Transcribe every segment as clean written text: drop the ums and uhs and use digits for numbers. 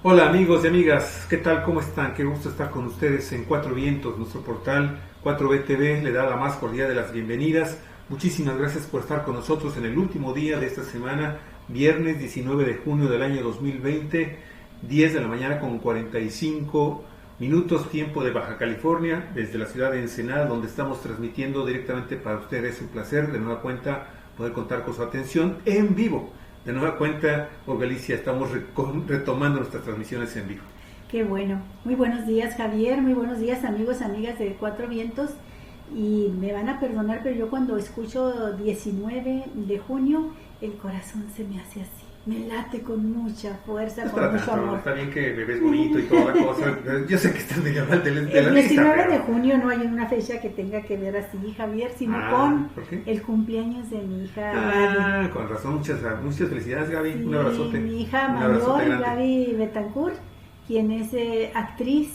Hola amigos y amigas, ¿qué tal? ¿Cómo están? Qué gusto estar con ustedes en Cuatro Vientos, nuestro portal 4BTV le da la más cordial de las bienvenidas. Muchísimas gracias por estar con nosotros en el último día de esta semana, viernes 19 de junio del año 2020, 10 de la mañana con 45 minutos, tiempo de Baja California, desde la ciudad de Ensenada, donde estamos transmitiendo directamente para ustedes. Es un placer de nueva cuenta poder contar con su atención en vivo. De nueva cuenta, por Galicia, estamos retomando nuestras transmisiones en vivo. Qué bueno. Muy buenos días, Javier. Muy buenos días, amigos, amigas de Cuatro Vientos. Y me van a perdonar, pero yo cuando escucho 19 de junio, el corazón se me hace así. Me late con mucha fuerza, No es con para mucho tanto, amor. está bien que bebés bonito y toda la cosa. Yo sé que estás medio mal de la El lista, 19 pero... de junio no hay una fecha que tenga que ver así, Javier, sino con ¿por qué? el cumpleaños de mi hija Gaby. Con razón, muchas felicidades, Gaby. Un Sí, abrazote. mi hija Un abrazote mayor, grande. Gaby Betancourt, quien es actriz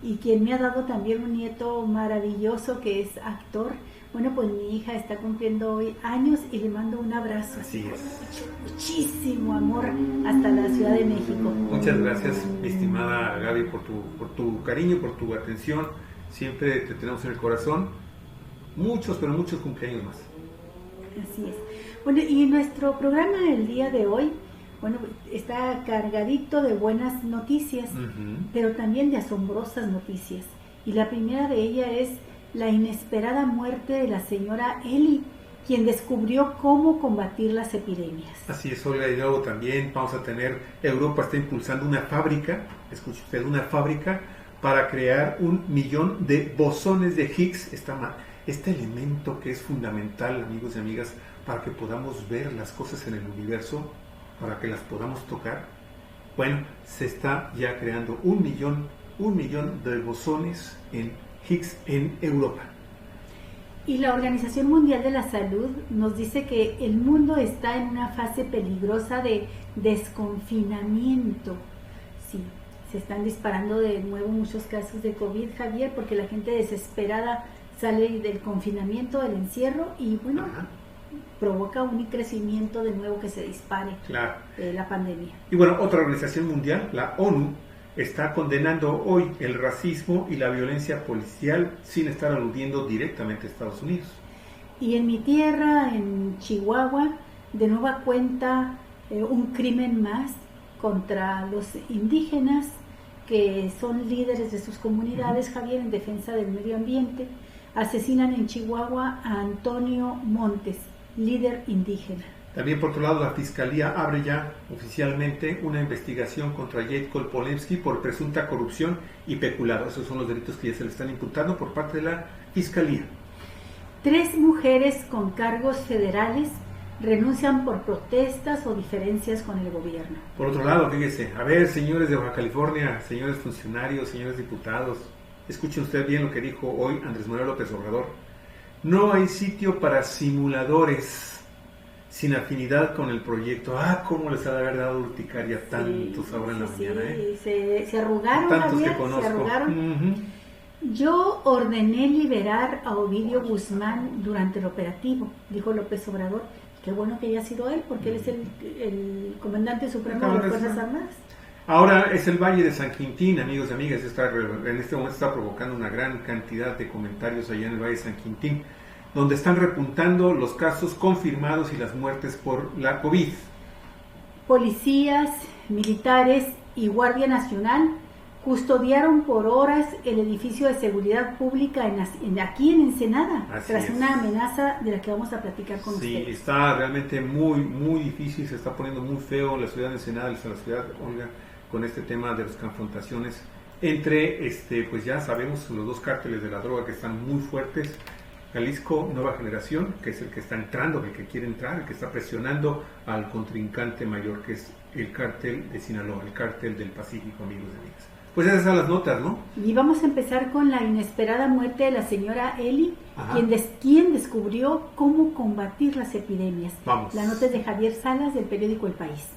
y quien me ha dado también un nieto maravilloso que es actor. Bueno, pues mi hija está cumpliendo hoy años y le mando un abrazo así Así con es. muchísimo amor hasta la Ciudad de México. Muchas gracias, mi estimada Gaby, por tu cariño, por tu atención. Siempre te tenemos en el corazón. Muchos, pero muchos cumpleaños más. Así es. Bueno, y nuestro programa el día de hoy, bueno, está cargadito de buenas noticias, pero también de asombrosas noticias. Y la primera de ellas es la inesperada muerte de la señora Eli, quien descubrió cómo combatir las epidemias. Así es, Olga, y luego también vamos a tener, Europa está impulsando una fábrica, escuche usted, una fábrica para crear 1 millón de bosones de Higgs, este elemento que es fundamental, amigos y amigas, para que podamos ver las cosas en el universo, para que las podamos tocar. Bueno, se está ya creando 1 millón de bosones en Higgs en Europa. Y la Organización Mundial de la Salud nos dice que el mundo está en una fase peligrosa de desconfinamiento. Sí, se están disparando de nuevo muchos casos de COVID, Javier, porque la gente desesperada sale del confinamiento, del encierro y bueno, provoca un crecimiento de nuevo que se dispare Claro. La pandemia. Y bueno, otra organización mundial, la ONU, está condenando hoy el racismo y la violencia policial sin estar aludiendo directamente a Estados Unidos. Y en mi tierra, en Chihuahua, de nueva cuenta un crimen más contra los indígenas que son líderes de sus comunidades, Javier, en defensa del medio ambiente. Asesinan en Chihuahua a Antonio Montes, líder indígena. También, por otro lado, la Fiscalía abre ya oficialmente una investigación contra Jade Kolpolemsky por presunta corrupción y peculado. Esos son los delitos que ya se le están imputando por parte de la Fiscalía. 3 mujeres con cargos federales renuncian por protestas o diferencias con el gobierno. Por otro lado, fíjese, a ver, señores de Baja California, señores funcionarios, señores diputados, escuchen ustedes bien lo que dijo hoy Andrés Manuel López Obrador. No hay sitio para simuladores sin afinidad con el proyecto. Cómo les ha de haber dado urticaria tantos ahora en la mañana, Se arrugaron, tantos Javier, que conozco. se arrugaron. Yo ordené liberar a Ovidio Guzmán durante el operativo, dijo López Obrador. Qué bueno que haya sido él, porque él es el comandante supremo de las Fuerzas Armadas. Ahora es el Valle de San Quintín, amigos y amigas. En este momento está provocando una gran cantidad de comentarios allá en el Valle de San Quintín, donde están repuntando los casos confirmados y las muertes por la COVID. Policías, militares y Guardia Nacional custodiaron por horas el edificio de seguridad pública aquí en Ensenada, tras una amenaza de la que vamos a platicar con ustedes. Sí, está realmente muy, muy difícil, se está poniendo muy feo la ciudad de Ensenada, la ciudad, Olga, con este tema de las confrontaciones entre, pues ya sabemos, los dos cárteles de la droga que están muy fuertes. Jalisco Nueva Generación, que es el que está entrando, el que quiere entrar, el que está presionando al contrincante mayor, que es el cártel de Sinaloa, el cártel del Pacífico, amigos y amigas. Pues esas son las notas, ¿no? Y vamos a empezar con la inesperada muerte de la señora Eli, quien descubrió cómo combatir las epidemias. Vamos. La nota es de Javier Salas, del periódico El País.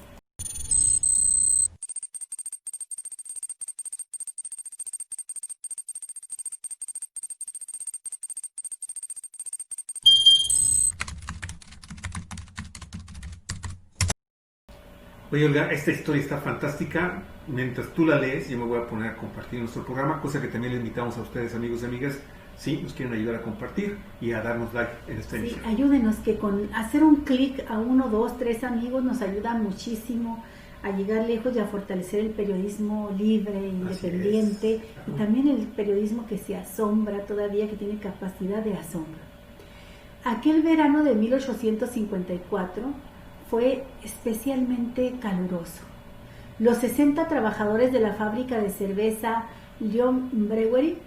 Oye, Olga, esta historia está fantástica. Mientras tú la lees, yo me voy a poner a compartir nuestro programa, cosa que también le invitamos a ustedes, amigos y amigas, si nos quieren ayudar a compartir y a darnos like en esta emisión. Sí, ayúdenos, que con hacer un clic a 1, 2, 3 amigos nos ayuda muchísimo a llegar lejos y a fortalecer el periodismo libre, independiente, y también el periodismo que se asombra todavía, que tiene capacidad de asombro. Aquel verano de 1854 fue especialmente caluroso. Los 60 trabajadores de la fábrica de cerveza Lyon Brewery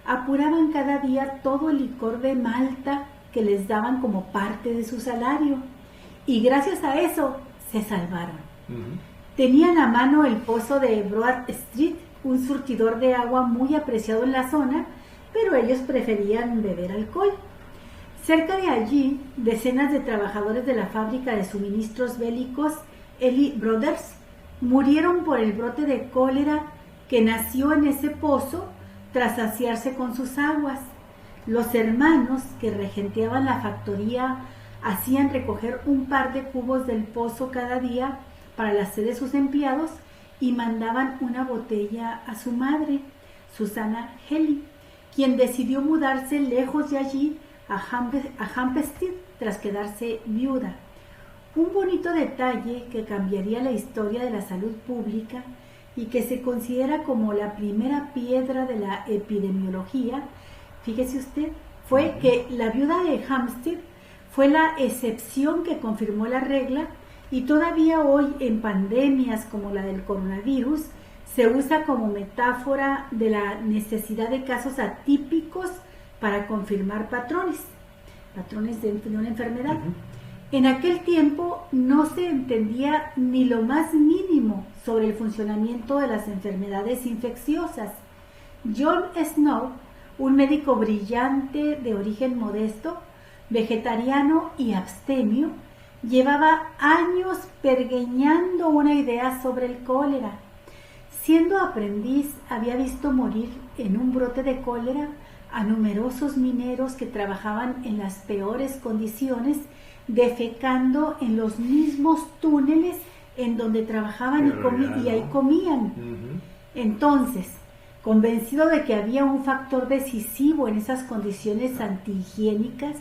apuraban cada día todo el licor de malta que les daban como parte de su salario, y gracias a eso se salvaron. Tenían a mano el pozo de Broad Street, un surtidor de agua muy apreciado en la zona, pero ellos preferían beber alcohol. Cerca de allí, decenas de trabajadores de la fábrica de suministros bélicos Ely Brothers murieron por el brote de cólera que nació en ese pozo tras saciarse con sus aguas. Los hermanos que regenteaban la factoría hacían recoger un par de cubos del pozo cada día para la sed de sus empleados y mandaban una botella a su madre, Susana Hely, quien decidió mudarse lejos de allí a Hampstead tras quedarse viuda. Un bonito detalle que cambiaría la historia de la salud pública y que se considera como la primera piedra de la epidemiología, fíjese usted, fue que la viuda de Hampstead fue la excepción que confirmó la regla, y todavía hoy en pandemias como la del coronavirus se usa como metáfora de la necesidad de casos atípicos para confirmar patrones de una enfermedad. En aquel tiempo no se entendía ni lo más mínimo sobre el funcionamiento de las enfermedades infecciosas. John Snow, un médico brillante de origen modesto, vegetariano y abstemio, llevaba años pergeñando una idea sobre el cólera. Siendo aprendiz, había visto morir en un brote de cólera a numerosos mineros que trabajaban en las peores condiciones, defecando en los mismos túneles en donde trabajaban y ahí comían. Entonces, convencido de que había un factor decisivo en esas condiciones antihigiénicas,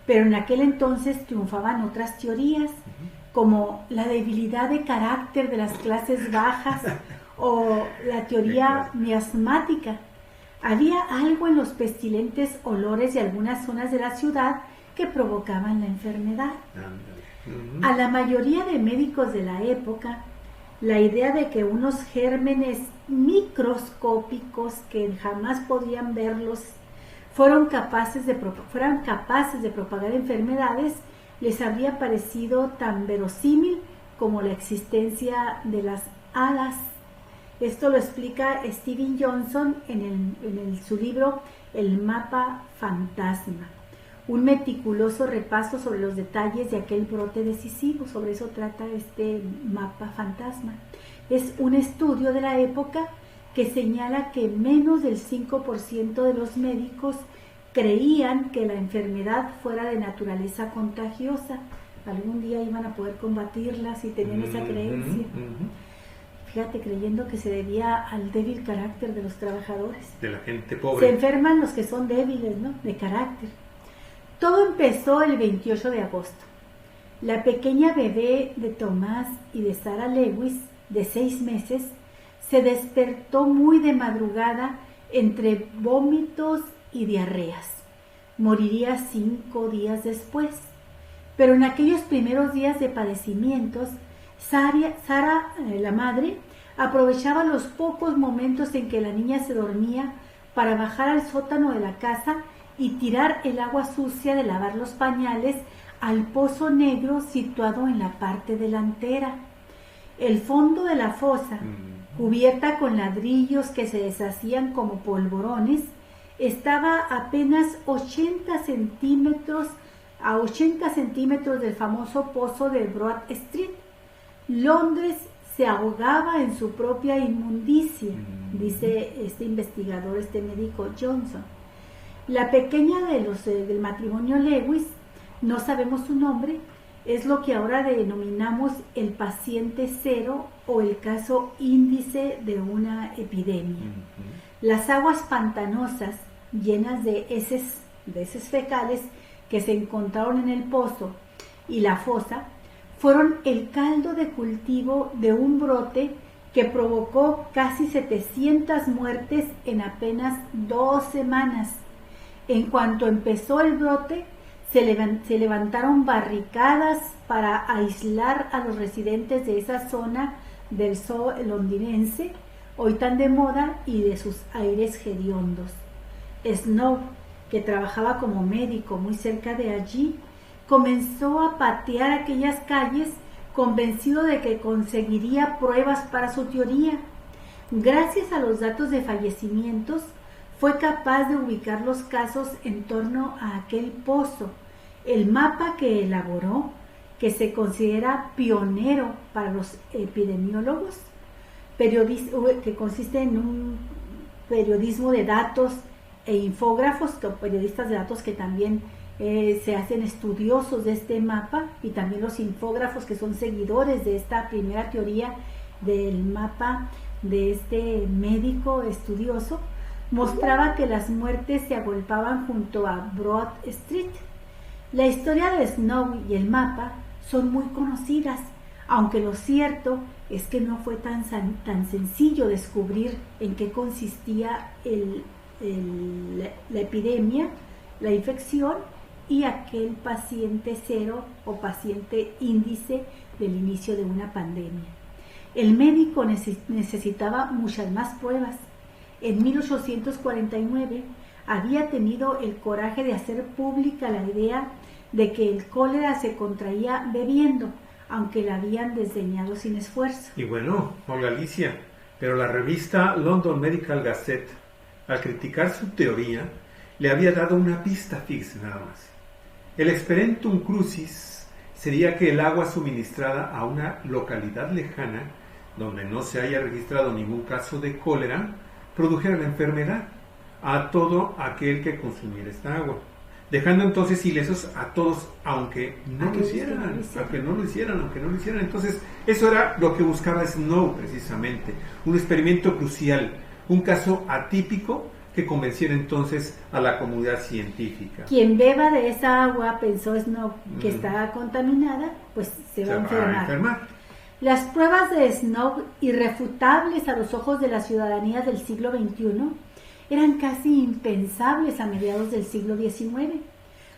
pero en aquel entonces triunfaban otras teorías, como la debilidad de carácter de las clases bajas o la teoría miasmática. Había algo en los pestilentes olores de algunas zonas de la ciudad que provocaban la enfermedad. A la mayoría de médicos de la época, la idea de que unos gérmenes microscópicos que jamás podían verlos fueran capaces de propagar enfermedades les habría parecido tan verosímil como la existencia de las hadas. Esto lo explica Steven Johnson en su libro El mapa fantasma, un meticuloso repaso sobre los detalles de aquel brote decisivo. Sobre eso trata este mapa fantasma. Es un estudio de la época que señala que menos del 5% de los médicos creían que la enfermedad fuera de naturaleza contagiosa. Algún día iban a poder combatirla si tenían esa creencia. Fíjate, creyendo que se debía al débil carácter de los trabajadores. De la gente pobre. Se enferman los que son débiles, ¿no?, de carácter. Todo empezó el 28 de agosto. La pequeña bebé de Tomás y de Sarah Lewis, de 6 meses, se despertó muy de madrugada entre vómitos y diarreas. Moriría 5 días después. Pero en aquellos primeros días de padecimientos, Sara, la madre, aprovechaba los pocos momentos en que la niña se dormía para bajar al sótano de la casa y tirar el agua sucia de lavar los pañales al pozo negro situado en la parte delantera. El fondo de la fosa, cubierta con ladrillos que se deshacían como polvorones, estaba apenas a 80 centímetros del famoso pozo de Broad Street. Londres se ahogaba en su propia inmundicia, dice este investigador, este médico Johnson. La pequeña del matrimonio Lewis, no sabemos su nombre, es lo que ahora denominamos el paciente cero o el caso índice de una epidemia. Las aguas pantanosas llenas de heces fecales que se encontraron en el pozo y la fosa fueron el caldo de cultivo de un brote que provocó casi 700 muertes en apenas 2 semanas. En cuanto empezó el brote, se levantaron barricadas para aislar a los residentes de esa zona del zoo londinense, hoy tan de moda, y de sus aires hediondos. Snow, que trabajaba como médico muy cerca de allí, comenzó a patear aquellas calles convencido de que conseguiría pruebas para su teoría. Gracias a los datos de fallecimientos, fue capaz de ubicar los casos en torno a aquel pozo. El mapa que elaboró, que se considera pionero para los epidemiólogos, que consiste en un periodismo de datos e infógrafos, periodistas de datos que también se hacen estudiosos de este mapa, y también los infógrafos que son seguidores de esta primera teoría del mapa de este médico estudioso, mostraba que las muertes se agolpaban junto a Broad Street. La historia de Snow y el mapa son muy conocidas, aunque lo cierto es que no fue tan sencillo descubrir en qué consistía la epidemia, la infección y aquel paciente cero o paciente índice del inicio de una pandemia. El médico necesitaba muchas más pruebas. En 1849 había tenido el coraje de hacer pública la idea de que el cólera se contraía bebiendo, aunque la habían desdeñado sin esfuerzo. Y bueno, Olga Alicia, pero la revista London Medical Gazette, al criticar su teoría, le había dado una pista fixa nada más. El experimentum crucis sería que el agua suministrada a una localidad lejana, donde no se haya registrado ningún caso de cólera, produjera la enfermedad a todo aquel que consumiera esta agua, dejando entonces ilesos a todos, aunque no lo hicieran. Entonces, eso era lo que buscaba Snow precisamente, un experimento crucial, un caso atípico que convenciera entonces a la comunidad científica. Quien beba de esa agua, pensó Snow, que está contaminada, pues se va a enfermar. Las pruebas de Snow, irrefutables a los ojos de la ciudadanía del siglo XXI, eran casi impensables a mediados del siglo XIX.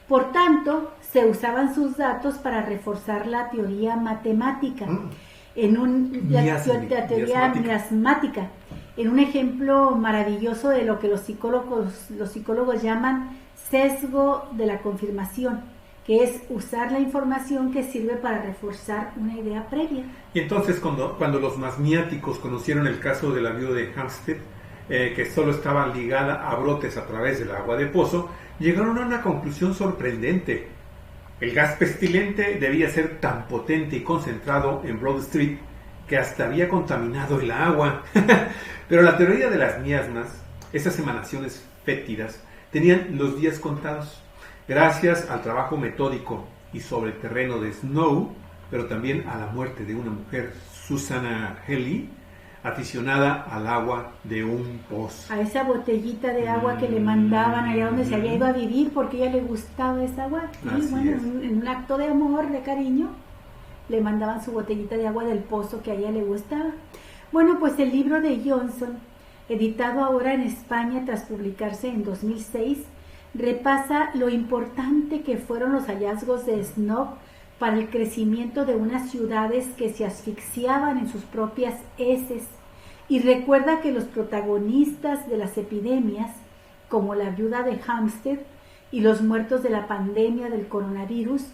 Por tanto, se usaban sus datos para reforzar la teoría matemática, la teoría miasmática, en un ejemplo maravilloso de lo que los psicólogos llaman sesgo de la confirmación, que es usar la información que sirve para reforzar una idea previa. Y entonces cuando los masmiáticos conocieron el caso de la viuda de Hampstead, que solo estaba ligada a brotes a través del agua de pozo, llegaron a una conclusión sorprendente. El gas pestilente debía ser tan potente y concentrado en Broad Street que hasta había contaminado el agua. Pero la teoría de las miasmas, esas emanaciones fétidas, tenían los días contados. Gracias al trabajo metódico y sobre el terreno de Snow, pero también a la muerte de una mujer, Susanna Healy, aficionada al agua de un pozo. A esa botellita de agua que le mandaban allá donde se había ido a vivir porque a ella le gustaba esa agua. Y bueno, en un acto de amor, de cariño, le mandaban su botellita de agua del pozo que a ella le gustaba. Bueno, pues el libro de Johnson, editado ahora en España tras publicarse en 2006, repasa lo importante que fueron los hallazgos de Snow para el crecimiento de unas ciudades que se asfixiaban en sus propias heces, y recuerda que los protagonistas de las epidemias, como la viuda de Hampstead y los muertos de la pandemia del coronavirus,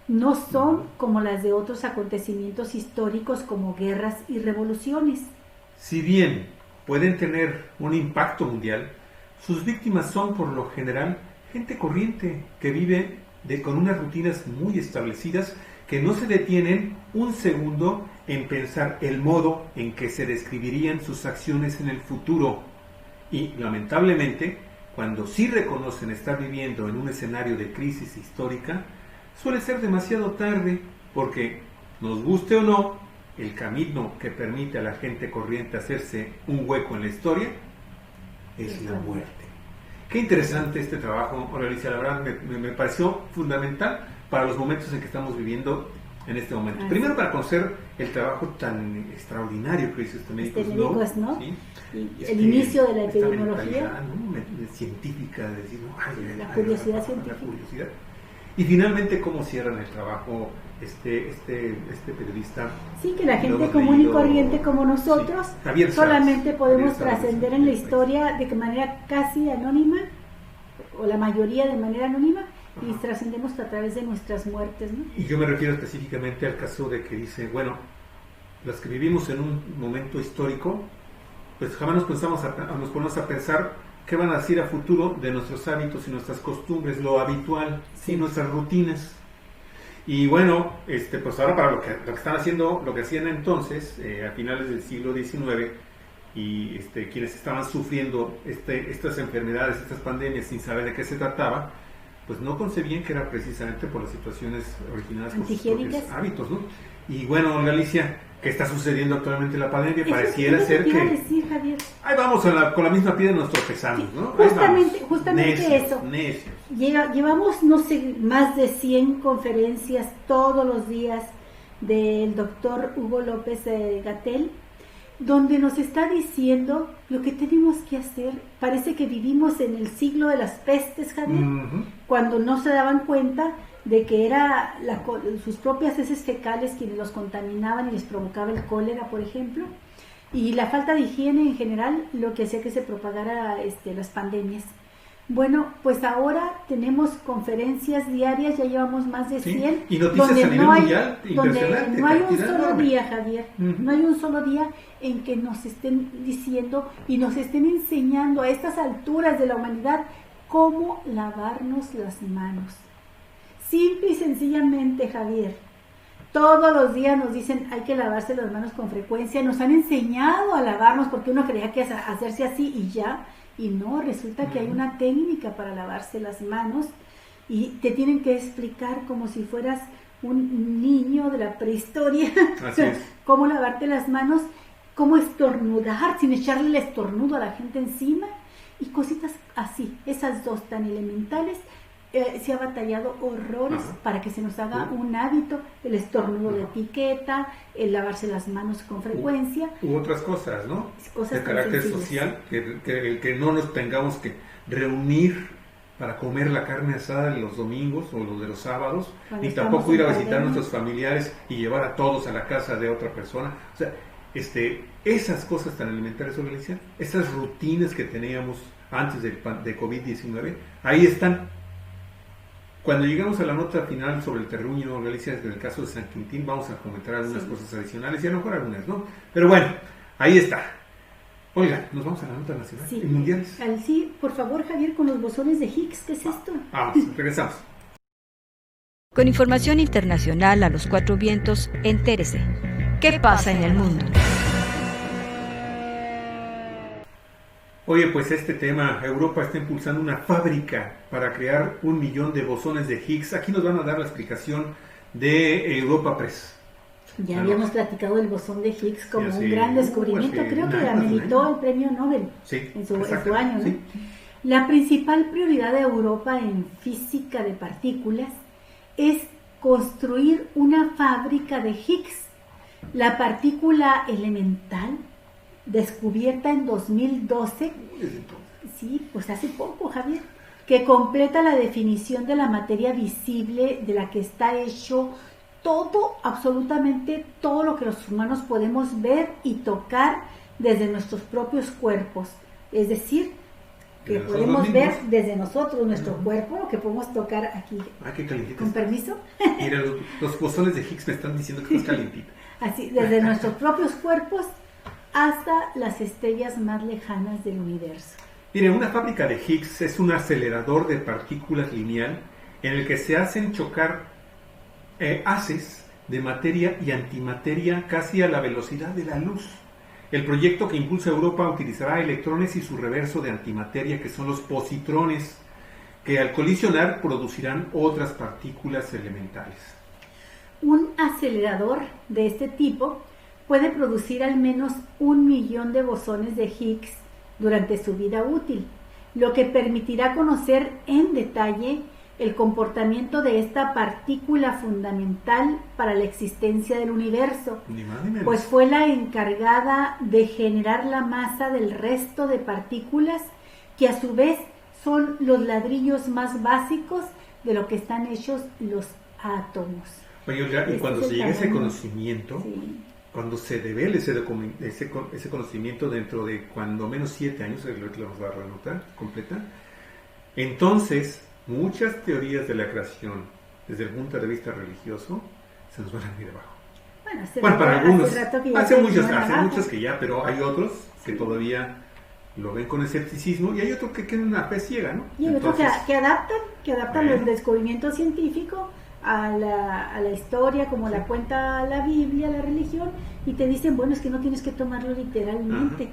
no son como las de otros acontecimientos históricos como guerras y revoluciones. Si bien pueden tener un impacto mundial, sus víctimas son por lo general gente corriente que vive con unas rutinas muy establecidas que no se detienen un segundo en pensar el modo en que se describirían sus acciones en el futuro. Y lamentablemente, cuando sí reconocen estar viviendo en un escenario de crisis histórica, suele ser demasiado tarde porque nos guste o no, el camino que permite a la gente corriente hacerse un hueco en la historia es la muerte. Qué interesante este trabajo, Alicia, la verdad me pareció fundamental para los momentos en que estamos viviendo en este momento. Primero, para conocer el trabajo tan extraordinario que hizo este médico, ¿no? ¿sí? Y el inicio de la epidemiología, ¿no? Científica, de decir, la curiosidad científica. La curiosidad. Y finalmente, cómo cierran el trabajo este periodista. Sí, que la gente común y corriente como nosotros solamente podemos trascender en la historia de manera casi anónima, o la mayoría de manera anónima, y trascendemos a través de nuestras muertes, ¿no? Y yo me refiero específicamente al caso de que dice, bueno, los que vivimos en un momento histórico, pues jamás nos ponemos a pensar qué van a decir a futuro de nuestros hábitos y nuestras costumbres, lo habitual, ¿sí? Nuestras rutinas. Y bueno, pues ahora para lo que están haciendo, lo que hacían entonces, a finales del siglo XIX, y quienes estaban sufriendo estas enfermedades, estas pandemias, sin saber de qué se trataba, pues no concebían que era precisamente por las situaciones originadas por sus propios hábitos, ¿no? Y bueno, Alicia, ¿qué está sucediendo actualmente en la pandemia? Pareciera ser que... decir, Javier. Ahí vamos con la misma piedra nos tropezamos, ¿no? Justamente eso. Necios. Llevamos, no sé, más de 100 conferencias todos los días del doctor Hugo López-Gatell, donde nos está diciendo lo que tenemos que hacer. Parece que vivimos en el siglo de las pestes, Javier, cuando no se daban cuenta de que era sus propias heces fecales quienes los contaminaban y les provocaba el cólera, por ejemplo, y la falta de higiene en general lo que hacía que se propagara las pandemias. Bueno, pues ahora tenemos conferencias diarias, ya llevamos más de 100, y noticias a nivel mundial, donde no hay un solo día, Javier, no hay un solo día en que nos estén diciendo y nos estén enseñando a estas alturas de la humanidad cómo lavarnos las manos. Simple y sencillamente, Javier, todos los días nos dicen hay que lavarse las manos con frecuencia, nos han enseñado a lavarnos porque uno creía que hacerse así y ya. Y no, resulta que hay una técnica para lavarse las manos y te tienen que explicar como si fueras un niño de la prehistoria. Así es. Cómo lavarte las manos, cómo estornudar sin echarle el estornudo a la gente encima y cositas así, esas dos tan elementales. Se ha batallado horrores para que se nos haga un hábito, el estornudo de etiqueta, el lavarse las manos con frecuencia. U otras cosas, ¿no? Cosas de carácter social, que no nos tengamos que reunir para comer la carne asada los domingos o los de los sábados, ni tampoco ir a visitar a nuestros familiares y llevar a todos a la casa de otra persona. O sea, esas cosas tan elementales, Alicia, esas rutinas que teníamos antes de COVID-19, ahí están. Cuando llegamos a la nota final sobre el terruño, Alicia, desde el caso de San Quintín, vamos a comentar algunas cosas adicionales y a lo mejor algunas, ¿no? Pero bueno, ahí está. Oiga, nos vamos a la nota nacional y mundiales. Sí, por favor, Javier, con los bosones de Higgs, ¿qué es esto? Vamos, regresamos. Con información internacional a los cuatro vientos, entérese. ¿Qué pasa en el mundo? Oye, pues este tema, Europa está impulsando una fábrica para crear 1 millón de bosones de Higgs. Aquí nos van a dar la explicación de Europa Press. Ya habíamos platicado del bosón de Higgs como un gran descubrimiento, creo que ameritó el premio Nobel en su año, ¿no? Sí. La principal prioridad de Europa en física de partículas es construir una fábrica de Higgs, la partícula elemental descubierta en 2012, sí, pues hace poco, Javier, que completa la definición de la materia visible de la que está hecho todo, absolutamente todo lo que los humanos podemos ver y tocar desde nuestros propios cuerpos. Es decir, que podemos ver desde nosotros, nuestro cuerpo, lo que podemos tocar aquí. Qué calientita. ¿Con permiso? Mira, los bosones de Higgs me están diciendo que está calientita. Así, desde nuestros propios cuerpos hasta las estrellas más lejanas del universo. Mire, una fábrica de Higgs es un acelerador de partículas lineal en el que se hacen chocar haces de materia y antimateria casi a la velocidad de la luz. El proyecto que impulsa Europa utilizará electrones y su reverso de antimateria, que son los positrones, que al colisionar producirán otras partículas elementales. un acelerador de este tipo puede producir al menos 1 millón de bosones de Higgs durante su vida útil, lo que permitirá conocer en detalle el comportamiento de esta partícula fundamental para la existencia del universo, Ni más ni menos. pues fue la encargada de generar la masa del resto de partículas que a su vez son los ladrillos más básicos de lo que están hechos los átomos. Oye, Olga, y cuando es se el llega a ese tamaño. conocimiento, Sí. cuando se devele ese conocimiento dentro de cuando menos 7 años, que le vamos a dar la nota completa, entonces muchas teorías de la creación, desde el punto de vista religioso, se nos van a ir abajo. Bueno, para algunos, hace muchos que ya, pero hay otros que todavía lo ven con escepticismo y hay otros que tienen una fe ciega, ¿no? Y hay otros que adaptan el descubrimiento científico a la historia, como la cuenta la Biblia, la religión, y te dicen, bueno, es que no tienes que tomarlo literalmente.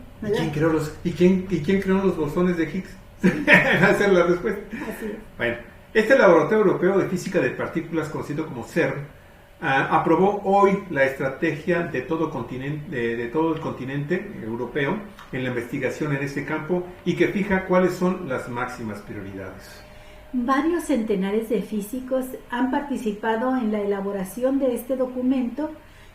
¿Y quién creó los bosones de Higgs? Esa es la respuesta. Así es. Bueno, este Laboratorio Europeo de Física de Partículas, conocido como CERN, aprobó hoy la estrategia de todo el continente europeo en la investigación en este campo y que fija cuáles son las máximas prioridades. Varios centenares de físicos han participado en la elaboración de este documento,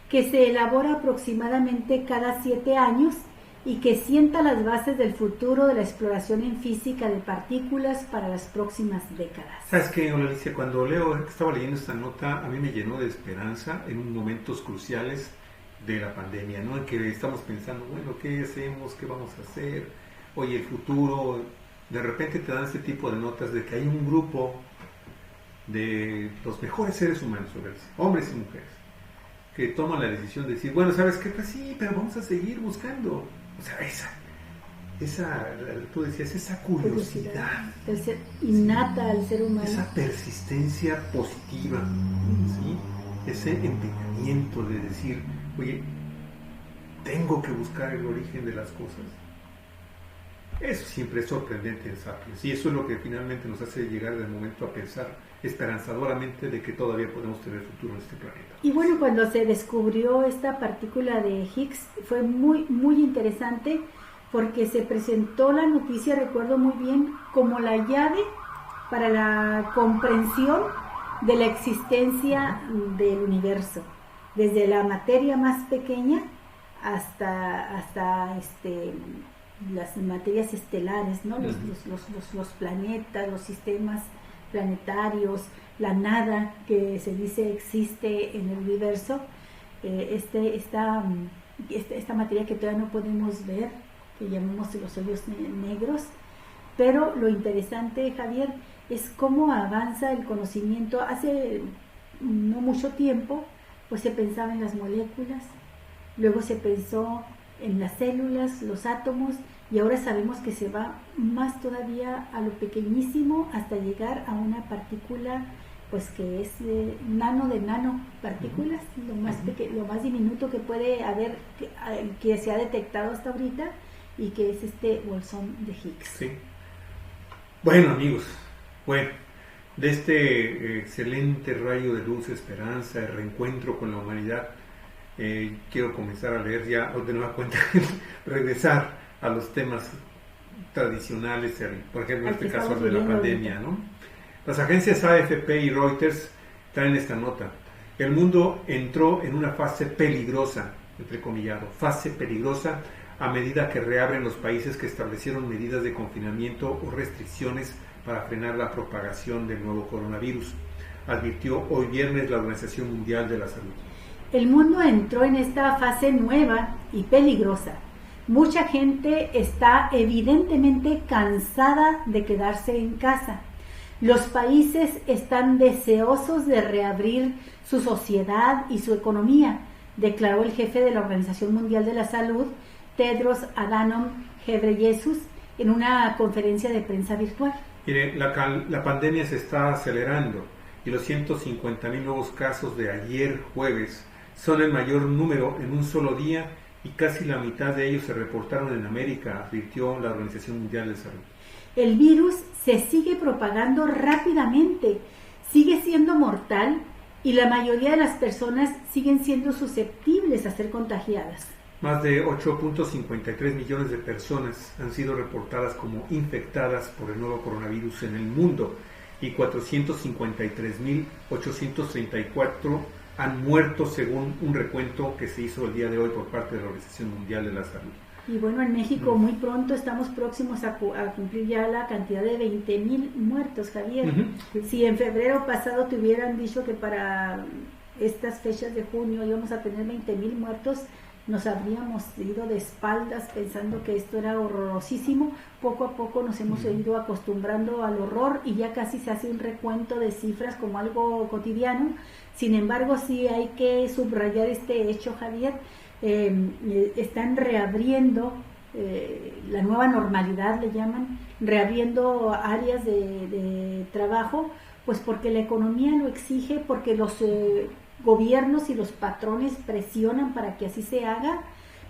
que se elabora aproximadamente cada 7 años y que sienta las bases del futuro de la exploración en física de partículas para las próximas décadas. ¿Sabes qué, Alicia? Cuando estaba leyendo esta nota, a mí me llenó de esperanza en momentos cruciales de la pandemia, ¿no? En que estamos pensando, bueno, ¿qué hacemos? ¿Qué vamos a hacer? Oye, el futuro. De repente te dan este tipo de notas de que hay un grupo de los mejores seres humanos, hombres y mujeres, que toman la decisión de decir, bueno, ¿sabes qué? Pues sí, pero vamos a seguir buscando. O sea, tú decías, esa curiosidad. Innata al ser humano. Esa persistencia positiva, ¿sí? Ese empeñamiento de decir, oye, tengo que buscar el origen de las cosas. Eso siempre es sorprendente en Sapiens, y eso es lo que finalmente nos hace llegar de momento a pensar esperanzadoramente de que todavía podemos tener futuro en este planeta. Y bueno, cuando se descubrió esta partícula de Higgs fue muy, muy interesante, porque se presentó la noticia, recuerdo muy bien, como la llave para la comprensión de la existencia del universo, desde la materia más pequeña hasta las materias estelares, ¿no? Los planetas, los sistemas planetarios, la nada que se dice existe en el universo, esta materia que todavía no podemos ver, que llamamos los hoyos negros. Pero lo interesante, Javier, es cómo avanza el conocimiento. Hace no mucho tiempo pues se pensaba en las moléculas, luego se pensó en las células, los átomos, y ahora sabemos que se va más todavía a lo pequeñísimo hasta llegar a una partícula pues que es nano de nanopartículas, lo más diminuto que puede haber, que se ha detectado hasta ahorita, y que es este bosón de Higgs. Sí. Bueno, amigos, de este excelente rayo de luz, esperanza, de reencuentro con la humanidad, quiero comenzar a leer ya de nueva cuenta, regresar a los temas tradicionales, por ejemplo en este caso de la pandemia, ¿no? Las agencias AFP y Reuters traen esta nota. El mundo entró en una fase peligrosa, entrecomillado, fase peligrosa, a medida que reabren los países que establecieron medidas de confinamiento o restricciones para frenar la propagación del nuevo coronavirus, advirtió hoy viernes la Organización Mundial de la Salud. El mundo entró en esta fase nueva y peligrosa. Mucha gente está evidentemente cansada de quedarse en casa. Los países están deseosos de reabrir su sociedad y su economía, declaró el jefe de la Organización Mundial de la Salud, Tedros Adhanom Ghebreyesus, en una conferencia de prensa virtual. Mire, la pandemia se está acelerando y los 150,000 nuevos casos de ayer jueves son el mayor número en un solo día, y casi la mitad de ellos se reportaron en América, advirtió la Organización Mundial de Salud. El virus se sigue propagando rápidamente, sigue siendo mortal y la mayoría de las personas siguen siendo susceptibles a ser contagiadas. Más de 8.53 millones de personas han sido reportadas como infectadas por el nuevo coronavirus en el mundo y 453.834 han muerto según un recuento que se hizo el día de hoy por parte de la Organización Mundial de la Salud. Y bueno, en México muy pronto estamos próximos a cumplir ya la cantidad de 20,000 muertos, Javier. Si en febrero pasado te hubieran dicho que para estas fechas de junio íbamos a tener 20,000 muertos, nos habríamos ido de espaldas pensando que esto era horrorosísimo. Poco a poco nos hemos ido acostumbrando al horror y ya casi se hace un recuento de cifras como algo cotidiano. Sin embargo, sí hay que subrayar este hecho, Javier. Están reabriendo la nueva normalidad, le llaman, reabriendo áreas de trabajo, pues porque la economía lo exige, porque los gobiernos y los patrones presionan para que así se haga,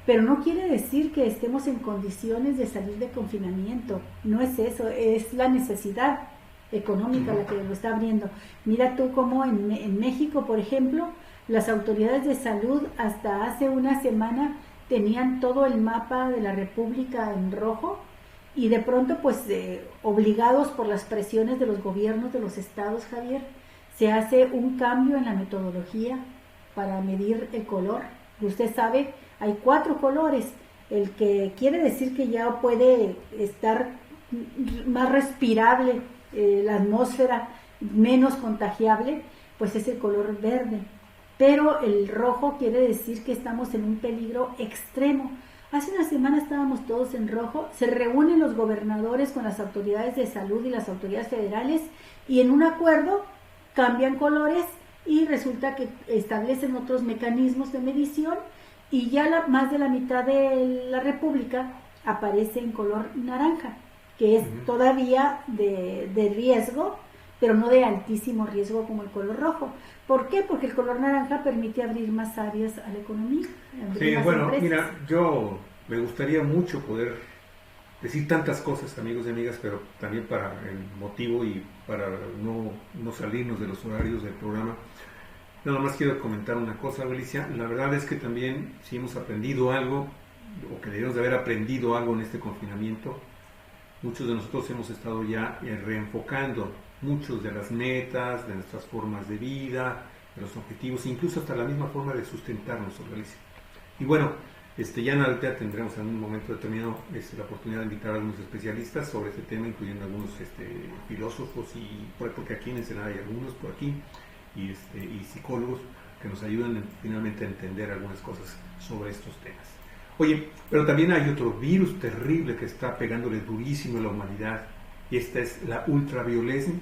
pero no quiere decir que estemos en condiciones de salir de confinamiento. No es eso, es la necesidad económica la que lo está abriendo. Mira tú cómo en México, por ejemplo, las autoridades de salud hasta hace una semana tenían todo el mapa de la República en rojo y de pronto pues obligados por las presiones de los gobiernos de los estados, Javier, se hace un cambio en la metodología para medir el color. Usted sabe, hay 4 colores, el que quiere decir que ya puede estar más respirable la atmósfera, menos contagiable, pues es el color verde. Pero el rojo quiere decir que estamos en un peligro extremo. Hace una semana estábamos todos en rojo, se reúnen los gobernadores con las autoridades de salud y las autoridades federales y en un acuerdo cambian colores y resulta que establecen otros mecanismos de medición y ya más de la mitad de la República aparece en color naranja, que es todavía de riesgo, pero no de altísimo riesgo como el color rojo. ¿Por qué? Porque el color naranja permite abrir más áreas a la economía. Sí, bueno, empresas. Mira, yo me gustaría mucho poder decir tantas cosas, amigos y amigas, pero también para el motivo y para no salirnos de los horarios del programa. Nada más quiero comentar una cosa, Alicia. La verdad es que también si hemos aprendido algo, o que debemos de haber aprendido algo en este confinamiento, muchos de nosotros hemos estado ya reenfocando muchos de las metas, de nuestras formas de vida, de los objetivos, incluso hasta la misma forma de sustentarnos, Alicia. Y bueno, ya en Altea tendremos en un momento determinado la oportunidad de invitar a algunos especialistas sobre este tema, incluyendo algunos filósofos, y porque aquí en Ensenada hay algunos por aquí, y psicólogos que nos ayudan finalmente a entender algunas cosas sobre estos temas. Oye, pero también hay otro virus terrible que está pegándole durísimo a la humanidad, y esta es la ultraviolencia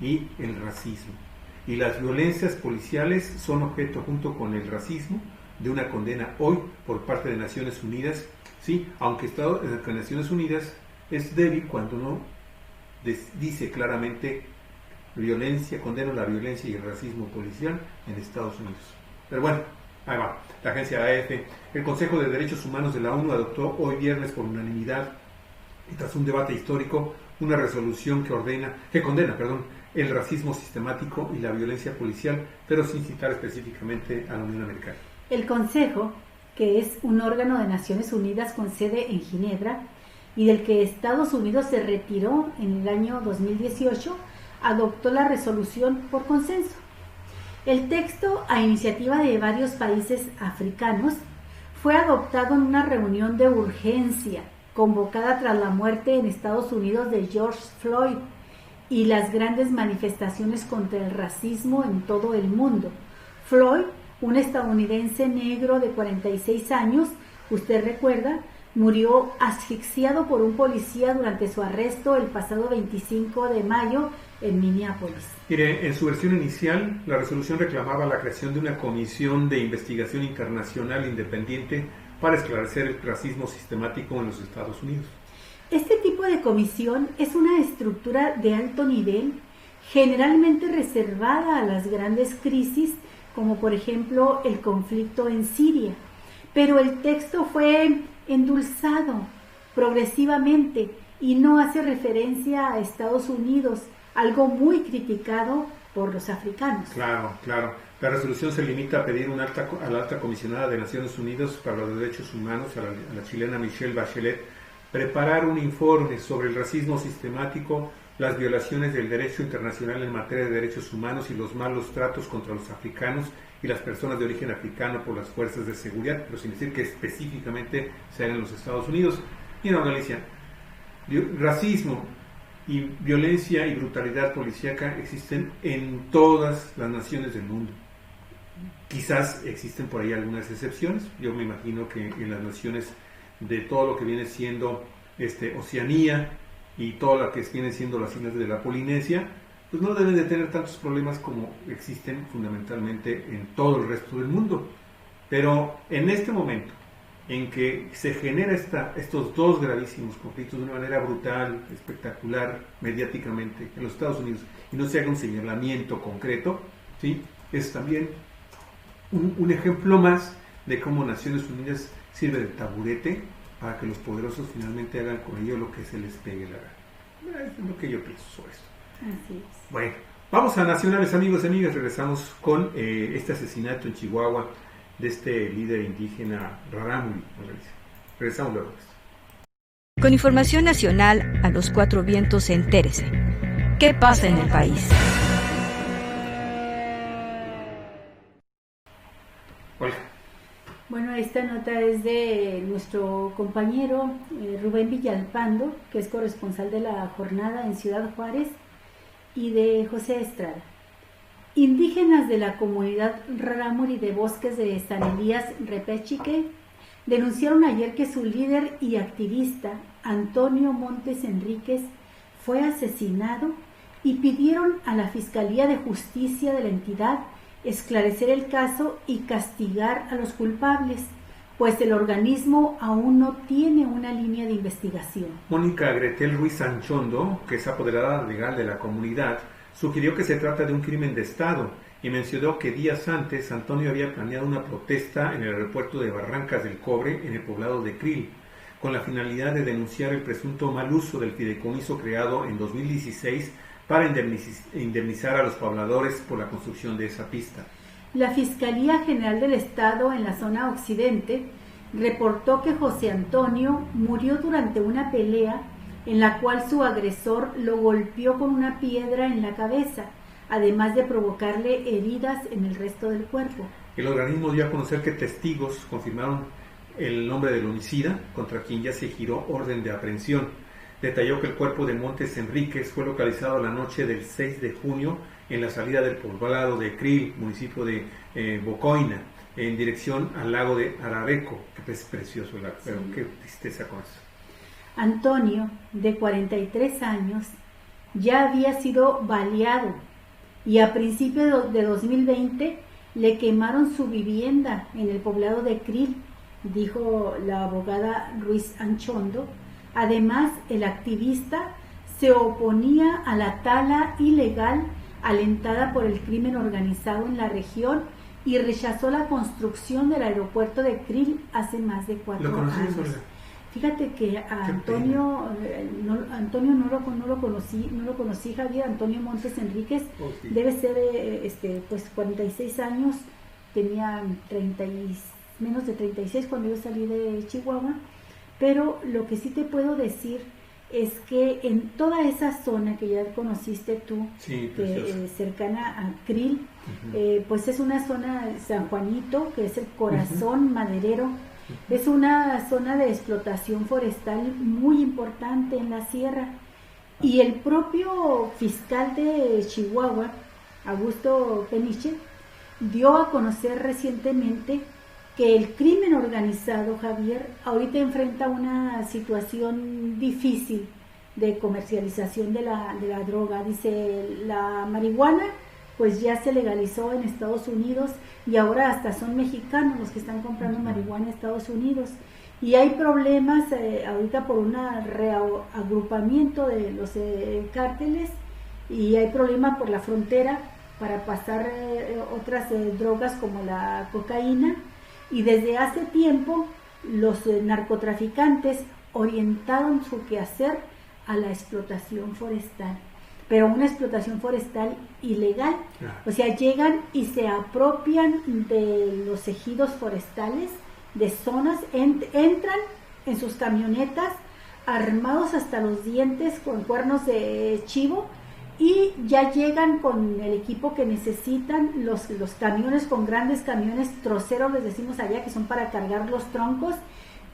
y el racismo. Y las violencias policiales son objeto, junto con el racismo, de una condena hoy por parte de Naciones Unidas, ¿sí? Aunque Naciones Unidas es débil cuando no dice claramente condena la violencia y el racismo policial en Estados Unidos. Pero bueno, ahí va. La agencia AF, el Consejo de Derechos Humanos de la ONU adoptó hoy viernes por unanimidad y tras un debate histórico una resolución que condena el racismo sistemático y la violencia policial, pero sin citar específicamente a la Unión Americana. El Consejo, que es un órgano de Naciones Unidas con sede en Ginebra y del que Estados Unidos se retiró en el año 2018, adoptó la resolución por consenso. El texto, a iniciativa de varios países africanos, fue adoptado en una reunión de urgencia convocada tras la muerte en Estados Unidos de George Floyd y las grandes manifestaciones contra el racismo en todo el mundo. Floyd, un estadounidense negro de 46 años, usted recuerda, murió asfixiado por un policía durante su arresto el pasado 25 de mayo en Minneapolis. Mire, en su versión inicial, la resolución reclamaba la creación de una comisión de investigación internacional independiente para esclarecer el racismo sistemático en los Estados Unidos. Este tipo de comisión es una estructura de alto nivel, generalmente reservada a las grandes crisis, como por ejemplo el conflicto en Siria. Pero el texto fue endulzado progresivamente y no hace referencia a Estados Unidos, algo muy criticado por los africanos. Claro, claro. La resolución se limita a pedir a la alta comisionada de Naciones Unidas para los Derechos Humanos, a la chilena Michelle Bachelet, preparar un informe sobre el racismo sistemático, las violaciones del derecho internacional en materia de derechos humanos y los malos tratos contra los africanos y las personas de origen africano por las fuerzas de seguridad, pero sin decir que específicamente sean en los Estados Unidos. Mira, Galicia, racismo y violencia y brutalidad policíaca existen en todas las naciones del mundo. Quizás existen por ahí algunas excepciones. Yo me imagino que en las naciones de todo lo que viene siendo Oceanía y todo lo que vienen siendo las islas de la Polinesia, pues no deben de tener tantos problemas como existen fundamentalmente en todo el resto del mundo. Pero en este momento en que se genera estos dos gravísimos conflictos de una manera brutal, espectacular, mediáticamente en los Estados Unidos, y no se haga un señalamiento concreto, ¿sí? Es también un ejemplo más de cómo Naciones Unidas sirve de taburete para que los poderosos finalmente hagan con ello lo que se les pegue la gana. Es lo que yo pienso sobre esto. Así es. Bueno, vamos a nacionales, amigos y amigas. Regresamos con este asesinato en Chihuahua de este líder indígena Rarámuri. Regresamos luego. Con información nacional a los cuatro vientos, entérese. ¿Qué pasa en el país? Hola. Bueno, esta nota es de nuestro compañero Rubén Villalpando, que es corresponsal de la jornada en Ciudad Juárez, y de José Estrada. Indígenas de la comunidad Rarámuri de Bosques de San Elías Repechique denunciaron ayer que su líder y activista, Antonio Montes Enríquez, fue asesinado y pidieron a la Fiscalía de Justicia de la entidad esclarecer el caso y castigar a los culpables, pues el organismo aún no tiene una línea de investigación. Mónica Gretel Ruiz Anchondo, que es apoderada legal de la comunidad, sugirió que se trata de un crimen de Estado y mencionó que días antes Antonio había planeado una protesta en el aeropuerto de Barrancas del Cobre, en el poblado de Krill, con la finalidad de denunciar el presunto mal uso del fideicomiso creado en 2016 para indemnizar a los pobladores por la construcción de esa pista. La Fiscalía General del Estado en la zona occidente reportó que José Antonio murió durante una pelea en la cual su agresor lo golpeó con una piedra en la cabeza, además de provocarle heridas en el resto del cuerpo. El organismo dio a conocer que testigos confirmaron el nombre del homicida, contra quien ya se giró orden de aprehensión. Detalló que el cuerpo de Montes Enríquez fue localizado la noche del 6 de junio en la salida del poblado de Krill, municipio de Bocoina, en dirección al lago de Arareco, que es precioso el lago, pero qué tristeza con eso. Antonio, de 43 años, ya había sido baleado y a principios de 2020 le quemaron su vivienda en el poblado de Krill, dijo la abogada Ruiz Anchondo. Además, el activista se oponía a la tala ilegal alentada por el crimen organizado en la región y rechazó la construcción del aeropuerto de Krill hace más de 4 años. Fíjate que a Antonio no lo conocí, Javier. Antonio Montes Enríquez debe ser pues 46 años, tenía menos de 36 cuando yo salí de Chihuahua. Pero lo que sí te puedo decir es que en toda esa zona que ya conociste tú, cercana a Krill, pues es una zona de San Juanito, que es el corazón maderero. Es una zona de explotación forestal muy importante en la sierra. Y el propio fiscal de Chihuahua, Augusto Peniche, dio a conocer recientemente que el crimen organizado, Javier, ahorita enfrenta una situación difícil de comercialización de la droga. Dice, la marihuana pues ya se legalizó en Estados Unidos y ahora hasta son mexicanos los que están comprando marihuana en Estados Unidos. Y hay problemas ahorita por un reagrupamiento de los cárteles, y hay problemas por la frontera para pasar otras drogas como la cocaína. Y desde hace tiempo los narcotraficantes orientaron su quehacer a la explotación forestal. pero una explotación forestal ilegal. O sea, llegan y se apropian de los ejidos forestales, de zonas, entran en sus camionetas armados hasta los dientes con cuernos de chivo, y ya llegan con el equipo que necesitan, los camiones, con grandes camiones troceros, les decimos allá, que son para cargar los troncos,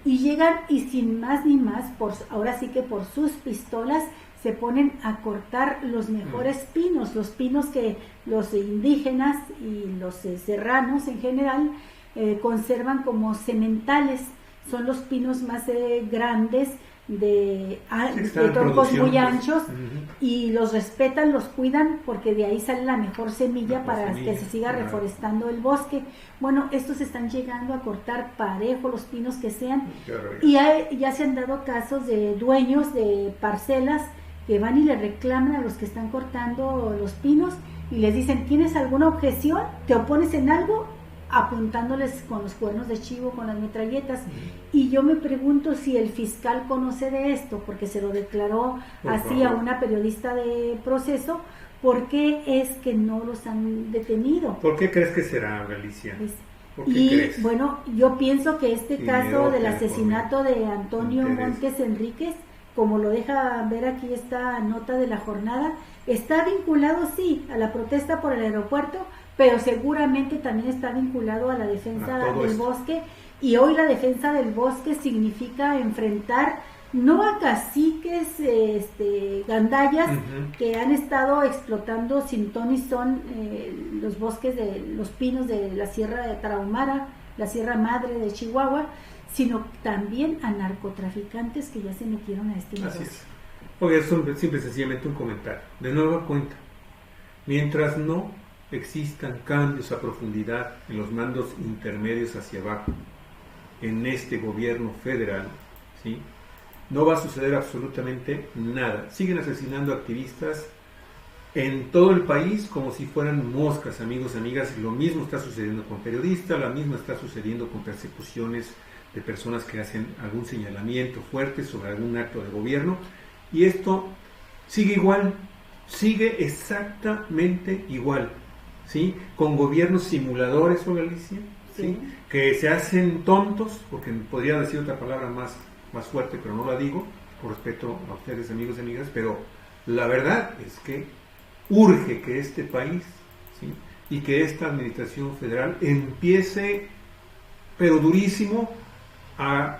y llegan y sin más ni más, ahora sí que por sus pistolas, se ponen a cortar los mejores pinos, los pinos que los indígenas y los serranos en general conservan como sementales. Son los pinos más grandes, de troncos muy anchos, y los respetan, los cuidan, porque de ahí sale la mejor semilla para que se siga reforestando el bosque. Bueno, estos están llegando a cortar parejo los pinos que sean, y ya se han dado casos de dueños de parcelas que van y le reclaman a los que están cortando los pinos y les dicen: ¿tienes alguna objeción? ¿Te opones en algo? Apuntándoles con los cuernos de chivo, con las metralletas. Y yo me pregunto si el fiscal conoce de esto, porque se lo declaró así a una periodista de Proceso. ¿Por qué es que no los han detenido? ¿Por qué crees que será, Galicia? ¿Por qué crees? Bueno, yo pienso que este caso del asesinato de Antonio Montes Enríquez, como lo deja ver aquí esta nota de La Jornada, está vinculado, sí, a la protesta por el aeropuerto, pero seguramente también está vinculado a la defensa del bosque. Y hoy la defensa del bosque significa enfrentar no a caciques, gandallas, que han estado explotando sin ton ni son los bosques de los pinos de la Sierra de Tarahumara, la Sierra Madre de Chihuahua, sino también a narcotraficantes que ya se metieron a este negocio. Así es. Oye, es simple y sencillamente un comentario. De nueva cuenta, mientras no existan cambios a profundidad en los mandos intermedios hacia abajo, en este gobierno federal, ¿sí?, no va a suceder absolutamente nada. Siguen asesinando activistas en todo el país como si fueran moscas, amigos, amigas. Lo mismo está sucediendo con periodistas, lo mismo está sucediendo con persecuciones de personas que hacen algún señalamiento fuerte sobre algún acto de gobierno, y esto sigue igual, sigue exactamente igual, ¿sí? Con gobiernos simuladores, ¿o Galicia? ¿Sí? Que se hacen tontos, porque podría decir otra palabra más fuerte, pero no la digo, por respeto a ustedes, amigos y amigas, pero la verdad es que urge que este país, ¿sí?, y que esta administración federal empiece, pero durísimo, a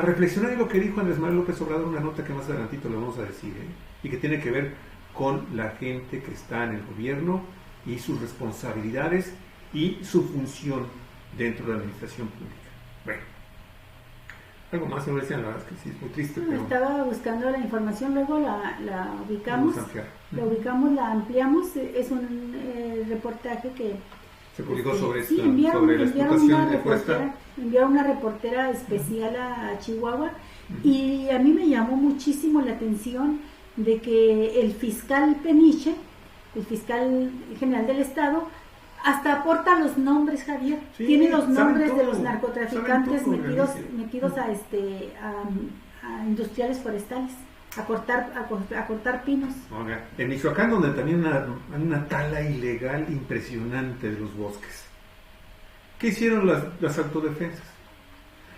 reflexionar en lo que dijo Andrés Manuel López Obrador, una nota que más adelantito le vamos a decir, y que tiene que ver con la gente que está en el gobierno y sus responsabilidades y su función dentro de la administración pública. Bueno, algo más, señor García, la verdad es que sí, es muy triste. Pero estaba buscando la información, luego la ubicamos, la ampliamos. Es un reportaje que se publicó sobre enviaron la explotación de forestal. Enviaron una reportera especial a Chihuahua, y a mí me llamó muchísimo la atención de que el fiscal Peniche, el fiscal general del estado, hasta aporta los nombres, Javier. Sí, tiene los nombres de los narcotraficantes metidos a industriales forestales, a cortar pinos. En Michoacán, donde también hay una tala ilegal impresionante de los bosques. ¿Qué hicieron las autodefensas?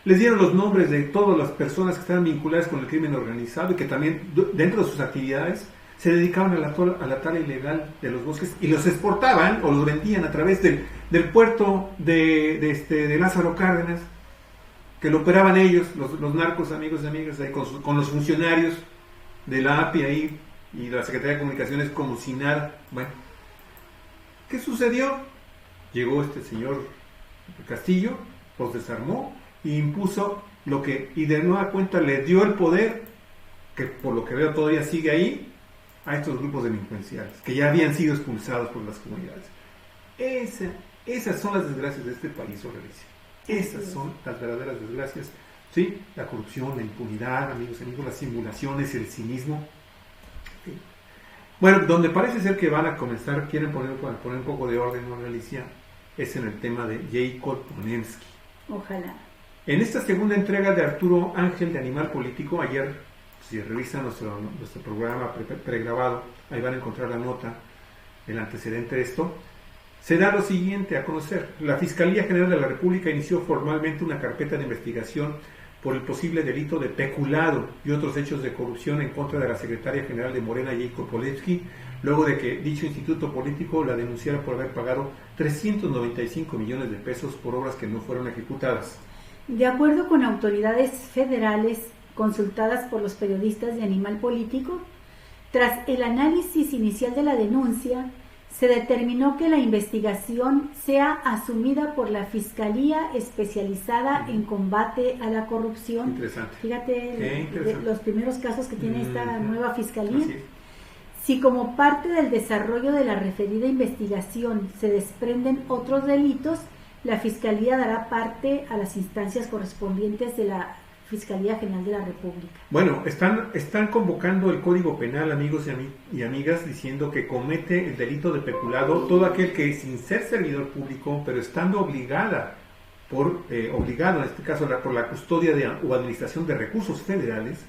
Les dieron los nombres de todas las personas que estaban vinculadas con el crimen organizado y que también dentro de sus actividades se dedicaban a la tala ilegal de los bosques, y los exportaban o los vendían a través del puerto de Lázaro Cárdenas, que lo operaban ellos, los narcos, amigos y amigas, ahí con los funcionarios de la API ahí y de la Secretaría de Comunicaciones como si nada. Bueno, ¿qué sucedió? Llegó este señor Castillo, los desarmó e impuso y de nueva cuenta le dio el poder, que por lo que veo todavía sigue ahí, a estos grupos delincuenciales que ya habían sido expulsados por las comunidades. Esas son las desgracias de este país, Galicia. Esas son las verdaderas desgracias, ¿sí? La corrupción, la impunidad, amigos, las simulaciones, el cinismo. ¿Sí? Bueno, donde parece ser que van a comenzar, quieren poner un poco de orden, ¿no, Galicia? Es en el tema de Jacob Ponemski. Ojalá. En esta segunda entrega de Arturo Ángel de Animal Político, ayer si revisan nuestro programa pregrabado, ahí van a encontrar la nota, el antecedente de esto. Se da lo siguiente a conocer. La Fiscalía General de la República inició formalmente una carpeta de investigación por el posible delito de peculado y otros hechos de corrupción en contra de la secretaria general de Morena, Jacob Polensky, luego de que dicho instituto político la denunciara por haber pagado 395 millones de pesos por obras que no fueron ejecutadas. De acuerdo con autoridades federales consultadas por los periodistas de Animal Político, tras el análisis inicial de la denuncia, se determinó que la investigación sea asumida por la Fiscalía Especializada en Combate a la Corrupción. Interesante. Fíjate los primeros casos que tiene esta nueva Fiscalía. Así es. Si como parte del desarrollo de la referida investigación se desprenden otros delitos, la Fiscalía dará parte a las instancias correspondientes de la Fiscalía General de la República. Bueno, están convocando el Código Penal, amigos y amigas, diciendo que comete el delito de peculado todo aquel que, sin ser servidor público, pero estando obligado en este caso por la custodia o administración de recursos federales,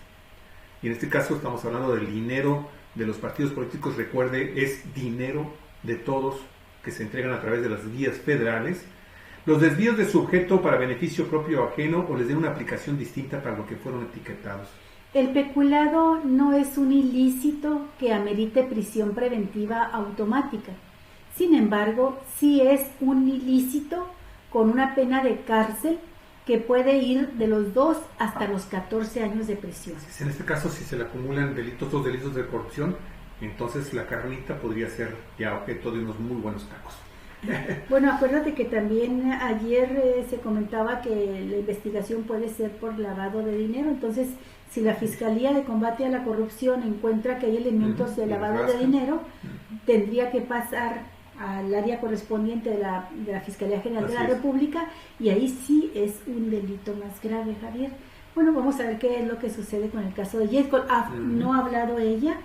y en este caso estamos hablando del dinero de los partidos políticos, recuerde, es dinero de todos que se entregan a través de las vías federales, los desvíos de su objeto para beneficio propio o ajeno, o les den una aplicación distinta para lo que fueron etiquetados. El peculado no es un ilícito que amerite prisión preventiva automática. Sin embargo, sí es un ilícito con una pena de cárcel que puede ir de los 2 hasta los 14 años de prisión. En este caso, si se le acumulan dos delitos de corrupción, entonces la carnita podría ser ya objeto de unos muy buenos tacos. Bueno, acuérdate que también ayer se comentaba que la investigación puede ser por lavado de dinero, entonces si la Fiscalía de Combate a la Corrupción encuentra que hay elementos de lavado de dinero, tendría que pasar al área correspondiente de la Fiscalía General de la República, y ahí sí es un delito más grave, Javier. Bueno, vamos a ver qué es lo que sucede con el caso de Jacob. No ha hablado ella,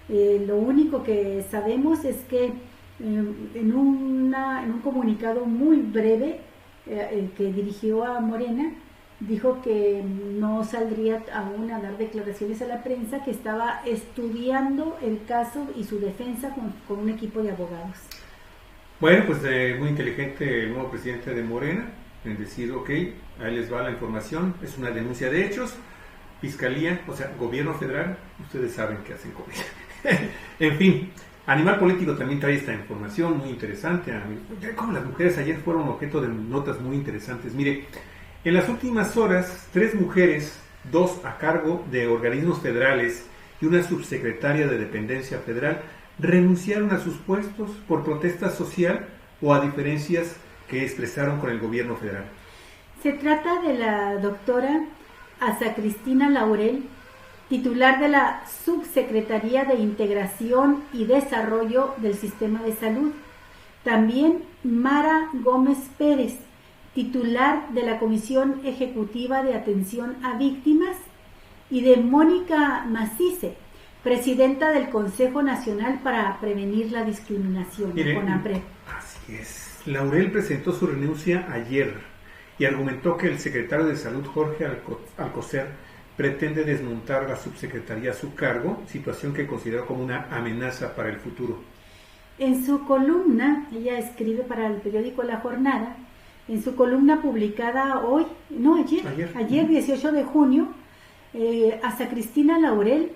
lo único que sabemos es que en un comunicado muy breve que dirigió a Morena, dijo que no saldría aún a dar declaraciones a la prensa, que estaba estudiando el caso y su defensa con un equipo de abogados. Bueno, pues muy inteligente el nuevo presidente de Morena en decir, ok, ahí les va la información, es una denuncia de hechos, Fiscalía, o sea, Gobierno Federal, ustedes saben qué hacen con ella. En fin, Animal Político también trae esta información muy interesante. Como las mujeres ayer fueron objeto de notas muy interesantes. Mire, en las últimas horas, 3 mujeres, 2 a cargo de organismos federales y una subsecretaria de Dependencia Federal, renunciaron a sus puestos por protesta social o a diferencias que expresaron con el gobierno federal. Se trata de la doctora Asa Cristina Laurel, titular de la Subsecretaría de Integración y Desarrollo del Sistema de Salud. También Mara Gómez Pérez, titular de la Comisión Ejecutiva de Atención a Víctimas, y de Mónica Macice, presidenta del Consejo Nacional para Prevenir la Discriminación, CONAPRED. Así es. Laurel presentó su renuncia ayer y argumentó que el secretario de Salud, Jorge Alcocer, pretende desmontar la subsecretaría a su cargo, situación que consideró como una amenaza para el futuro. En su columna, ella escribe para el periódico La Jornada, en su columna publicada ayer 18 de junio, Asa Cristina Laurel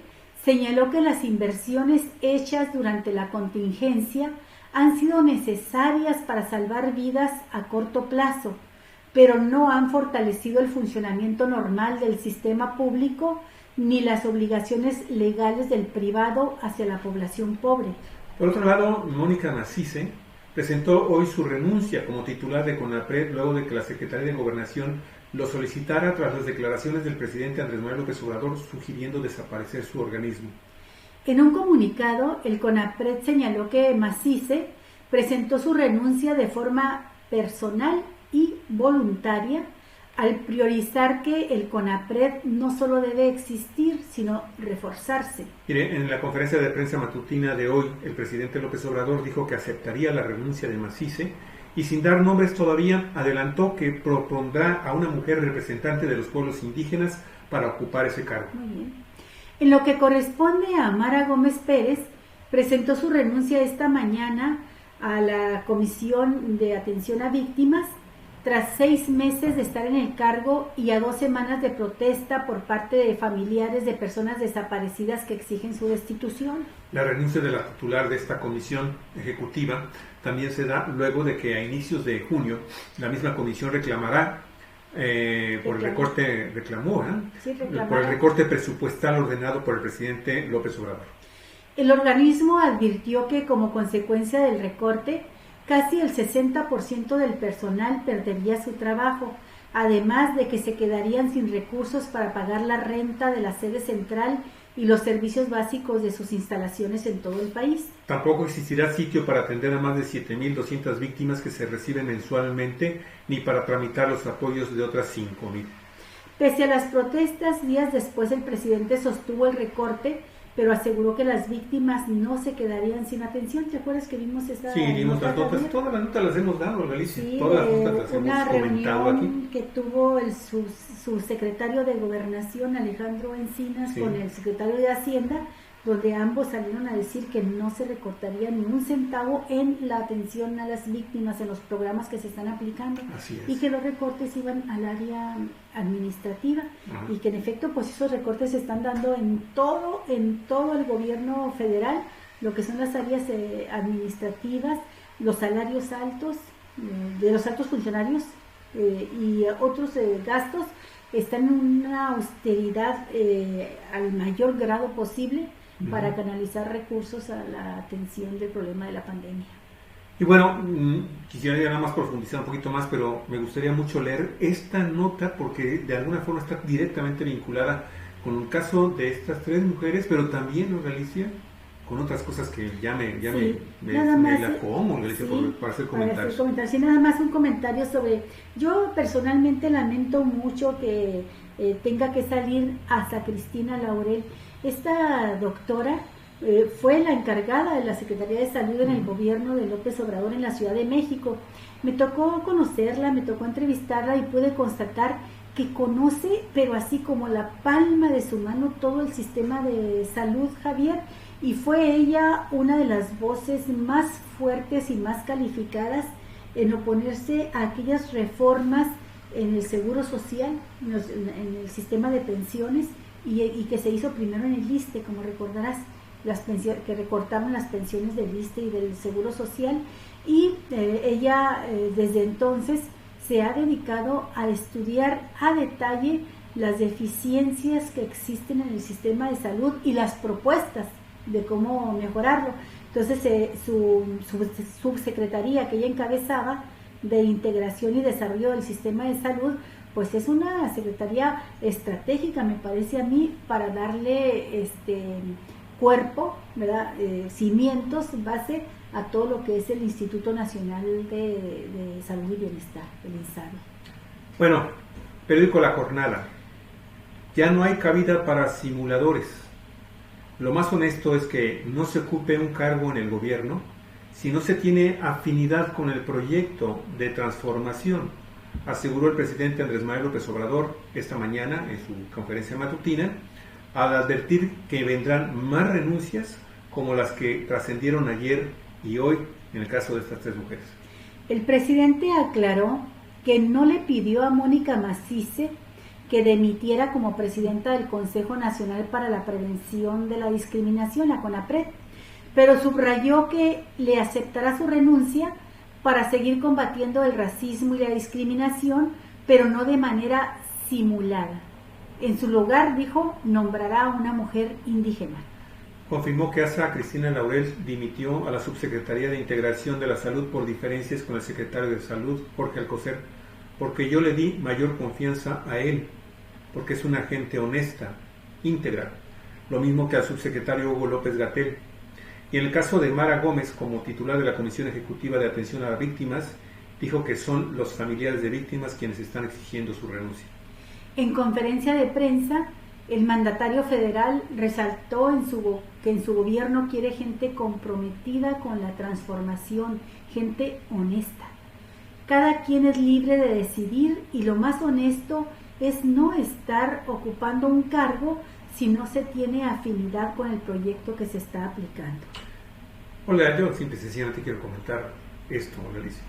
señaló que las inversiones hechas durante la contingencia han sido necesarias para salvar vidas a corto plazo, pero no han fortalecido el funcionamiento normal del sistema público ni las obligaciones legales del privado hacia la población pobre. Por otro lado, Mónica Macice presentó hoy su renuncia como titular de CONAPRED luego de que la Secretaría de Gobernación lo solicitara tras las declaraciones del presidente Andrés Manuel López Obrador sugiriendo desaparecer su organismo. En un comunicado, el CONAPRED señaló que Macice presentó su renuncia de forma personal y voluntaria al priorizar que el CONAPRED no solo debe existir, sino reforzarse. Mire, en la conferencia de prensa matutina de hoy, el presidente López Obrador dijo que aceptaría la renuncia de Macice y, sin dar nombres todavía, adelantó que propondrá a una mujer representante de los pueblos indígenas para ocupar ese cargo. Muy bien. En lo que corresponde a Mara Gómez Pérez, presentó su renuncia esta mañana a la Comisión de Atención a Víctimas tras 6 meses de estar en el cargo y a 2 semanas de protesta por parte de familiares de personas desaparecidas que exigen su destitución. La renuncia de la titular de esta comisión ejecutiva también se da luego de que a inicios de junio la misma comisión reclamará por el recorte, por el recorte presupuestal ordenado por el presidente López Obrador. El organismo advirtió que como consecuencia del recorte, casi el 60% del personal perdería su trabajo, además de que se quedarían sin recursos para pagar la renta de la sede central y los servicios básicos de sus instalaciones en todo el país. Tampoco existirá sitio para atender a más de 7.200 víctimas que se reciben mensualmente, ni para tramitar los apoyos de otras 5.000. Pese a las protestas, días después el presidente sostuvo el recorte, pero aseguró que las víctimas no se quedarían sin atención. ¿Te acuerdas que vimos esa Sí, vimos las notas, también? todas las notas las hemos dado, Galicia, Sí, todas las notas las hemos comentado aquí. Que tuvo su secretario de Gobernación, Alejandro Encinas, Sí, con el secretario de Hacienda, donde ambos salieron a decir que no se recortaría ni un centavo en la atención a las víctimas en los programas que se están aplicando. Así es. Y que los recortes iban al área administrativa. Ajá. Y que en efecto pues esos recortes se están dando en todo el gobierno federal, lo que son las áreas administrativas, los salarios altos de los altos funcionarios y otros gastos están en una austeridad al mayor grado posible para canalizar recursos a la atención del problema de la pandemia. Y bueno, quisiera ya nada más profundizar un poquito más, pero me gustaría mucho leer esta nota porque de alguna forma está directamente vinculada con el caso de estas 3 mujeres, pero también, ¿no, Galicia? Con otras cosas que ya me la como, Galicia, sí, para hacer comentarios. Sí, nada más un comentario sobre, yo personalmente lamento mucho que tenga que salir hasta Cristina Laurel. Esta doctora fue la encargada de la Secretaría de Salud en el gobierno de López Obrador en la Ciudad de México. Me tocó conocerla, me tocó entrevistarla y pude constatar que conoce, pero así como la palma de su mano, todo el sistema de salud, Javier, y fue ella una de las voces más fuertes y más calificadas en oponerse a aquellas reformas en el seguro social, en el sistema de pensiones, y que se hizo primero en el ISSSTE, como recordarás, que recortaron las pensiones del ISSSTE y del seguro social, y ella desde entonces se ha dedicado a estudiar a detalle las deficiencias que existen en el sistema de salud y las propuestas de cómo mejorarlo. Entonces su subsecretaría que ella encabezaba de Integración y Desarrollo del Sistema de Salud, pues es una secretaría estratégica, me parece a mí, para darle cuerpo, ¿verdad? Cimientos, base a todo lo que es el Instituto Nacional de Salud y Bienestar, el INSABI. Bueno, periódico La Jornada. Ya no hay cabida para simuladores. Lo más honesto es que no se ocupe un cargo en el gobierno si no se tiene afinidad con el proyecto de transformación, aseguró el presidente Andrés Manuel López Obrador esta mañana en su conferencia matutina, al advertir que vendrán más renuncias como las que trascendieron ayer y hoy en el caso de estas 3 mujeres. El presidente aclaró que no le pidió a Mónica Macice que dimitiera como presidenta del Consejo Nacional para la Prevención de la Discriminación, la CONAPRED, pero subrayó que le aceptará su renuncia para seguir combatiendo el racismo y la discriminación, pero no de manera simulada. En su lugar, dijo, nombrará a una mujer indígena. Confirmó que hasta Cristina Laurel dimitió a la Subsecretaría de Integración de la Salud por diferencias con el secretario de Salud, Jorge Alcocer, porque yo le di mayor confianza a él, porque es una gente honesta, íntegra, lo mismo que al subsecretario Hugo López-Gatell. Y en el caso de Mara Gómez, como titular de la Comisión Ejecutiva de Atención a las Víctimas, dijo que son los familiares de víctimas quienes están exigiendo su renuncia. En conferencia de prensa, el mandatario federal resaltó que en su gobierno quiere gente comprometida con la transformación, gente honesta. Cada quien es libre de decidir y lo más honesto es no estar ocupando un cargo si no se tiene afinidad con el proyecto que se está aplicando. Hola, yo simple y sencillamente quiero comentar esto, Alicia.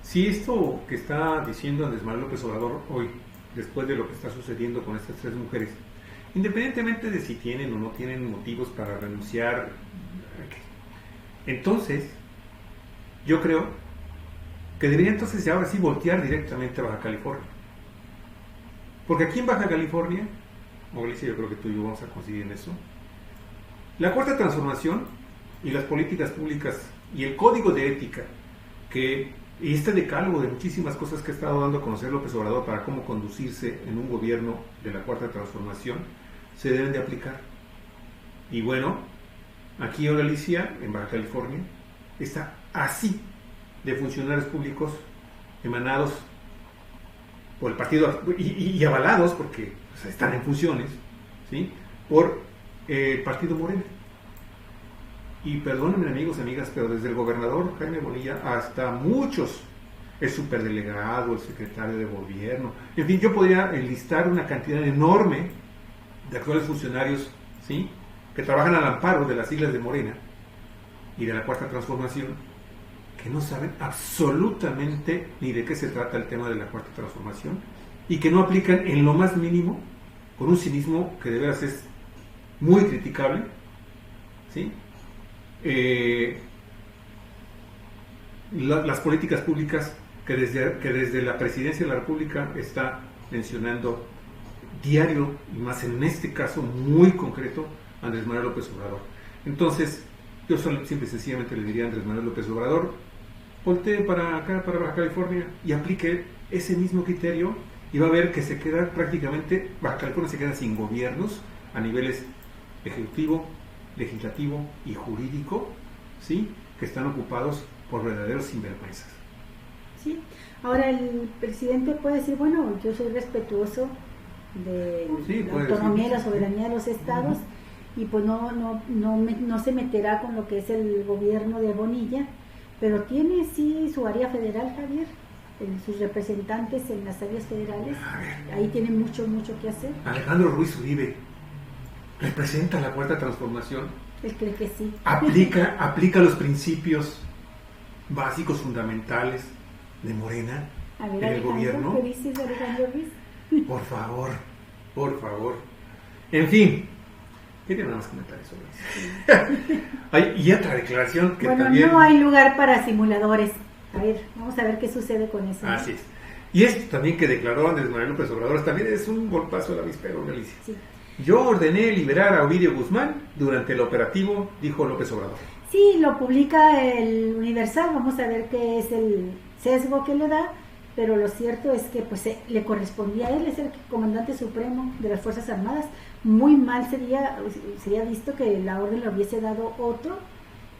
Si esto que está diciendo Andrés Manuel López Obrador hoy, después de lo que está sucediendo con estas 3 mujeres, independientemente de si tienen o no tienen motivos para renunciar, entonces yo creo que debería entonces ya ahora sí voltear directamente a Baja California. Porque aquí en Baja California, Mauricio, yo creo que tú y yo vamos a coincidir en eso, la Cuarta Transformación y las políticas públicas y el código de ética y este decálogo de muchísimas cosas que ha estado dando a conocer López Obrador para cómo conducirse en un gobierno de la Cuarta Transformación se deben de aplicar. Y bueno, aquí ahora Alicia, en Baja California, está así de funcionarios públicos emanados por el partido y avalados, porque están en funciones, ¿sí?, por el partido Morena. Y perdónenme, amigos y amigas, pero desde el gobernador Jaime Bonilla hasta muchos, el superdelegado, el secretario de gobierno, en fin, yo podría enlistar una cantidad enorme de actuales funcionarios, ¿sí?, que trabajan al amparo de las siglas de Morena y de la Cuarta Transformación, que no saben absolutamente ni de qué se trata el tema de la Cuarta Transformación y que no aplican en lo más mínimo, con un cinismo que de veras es muy criticable, ¿sí?, las políticas públicas que desde la Presidencia de la República está mencionando diario, y más en este caso muy concreto, Andrés Manuel López Obrador. Entonces, yo simple y sencillamente le diría a Andrés Manuel López Obrador: voltee para acá, para Baja California, y aplique ese mismo criterio, y va a ver que se queda prácticamente, Baja California se queda sin gobiernos a niveles ejecutivo, legislativo y jurídico, ¿sí?, que están ocupados por verdaderos sinvergüenzas. Sí, ahora el presidente puede decir, bueno, yo soy respetuoso de la autonomía y la soberanía de los estados, y pues no se meterá con lo que es el gobierno de Bonilla, pero tiene sí su área federal, Javier, sus representantes en las áreas federales, ahí tienen mucho que hacer. Alejandro Ruiz Uribe representa la Cuarta Transformación. Él cree que sí. Aplica los principios básicos, fundamentales de Morena en el gobierno. ¿Qué dices, Alejandro Ruiz? Por favor. En fin, quería nada más comentar eso. Y otra declaración que también... no hay lugar para simuladores. A ver, vamos a ver qué sucede con eso. Así es. Y esto también que declaró Andrés Manuel López Obrador también es un golpazo a la avispero, Galicia. Sí. Yo ordené liberar a Ovidio Guzmán durante el operativo, dijo López Obrador. Sí, lo publica el Universal, vamos a ver qué es el sesgo que le da, pero lo cierto es que pues le correspondía a él, es el comandante supremo de las Fuerzas Armadas. Muy mal sería visto que la orden le hubiese dado otro,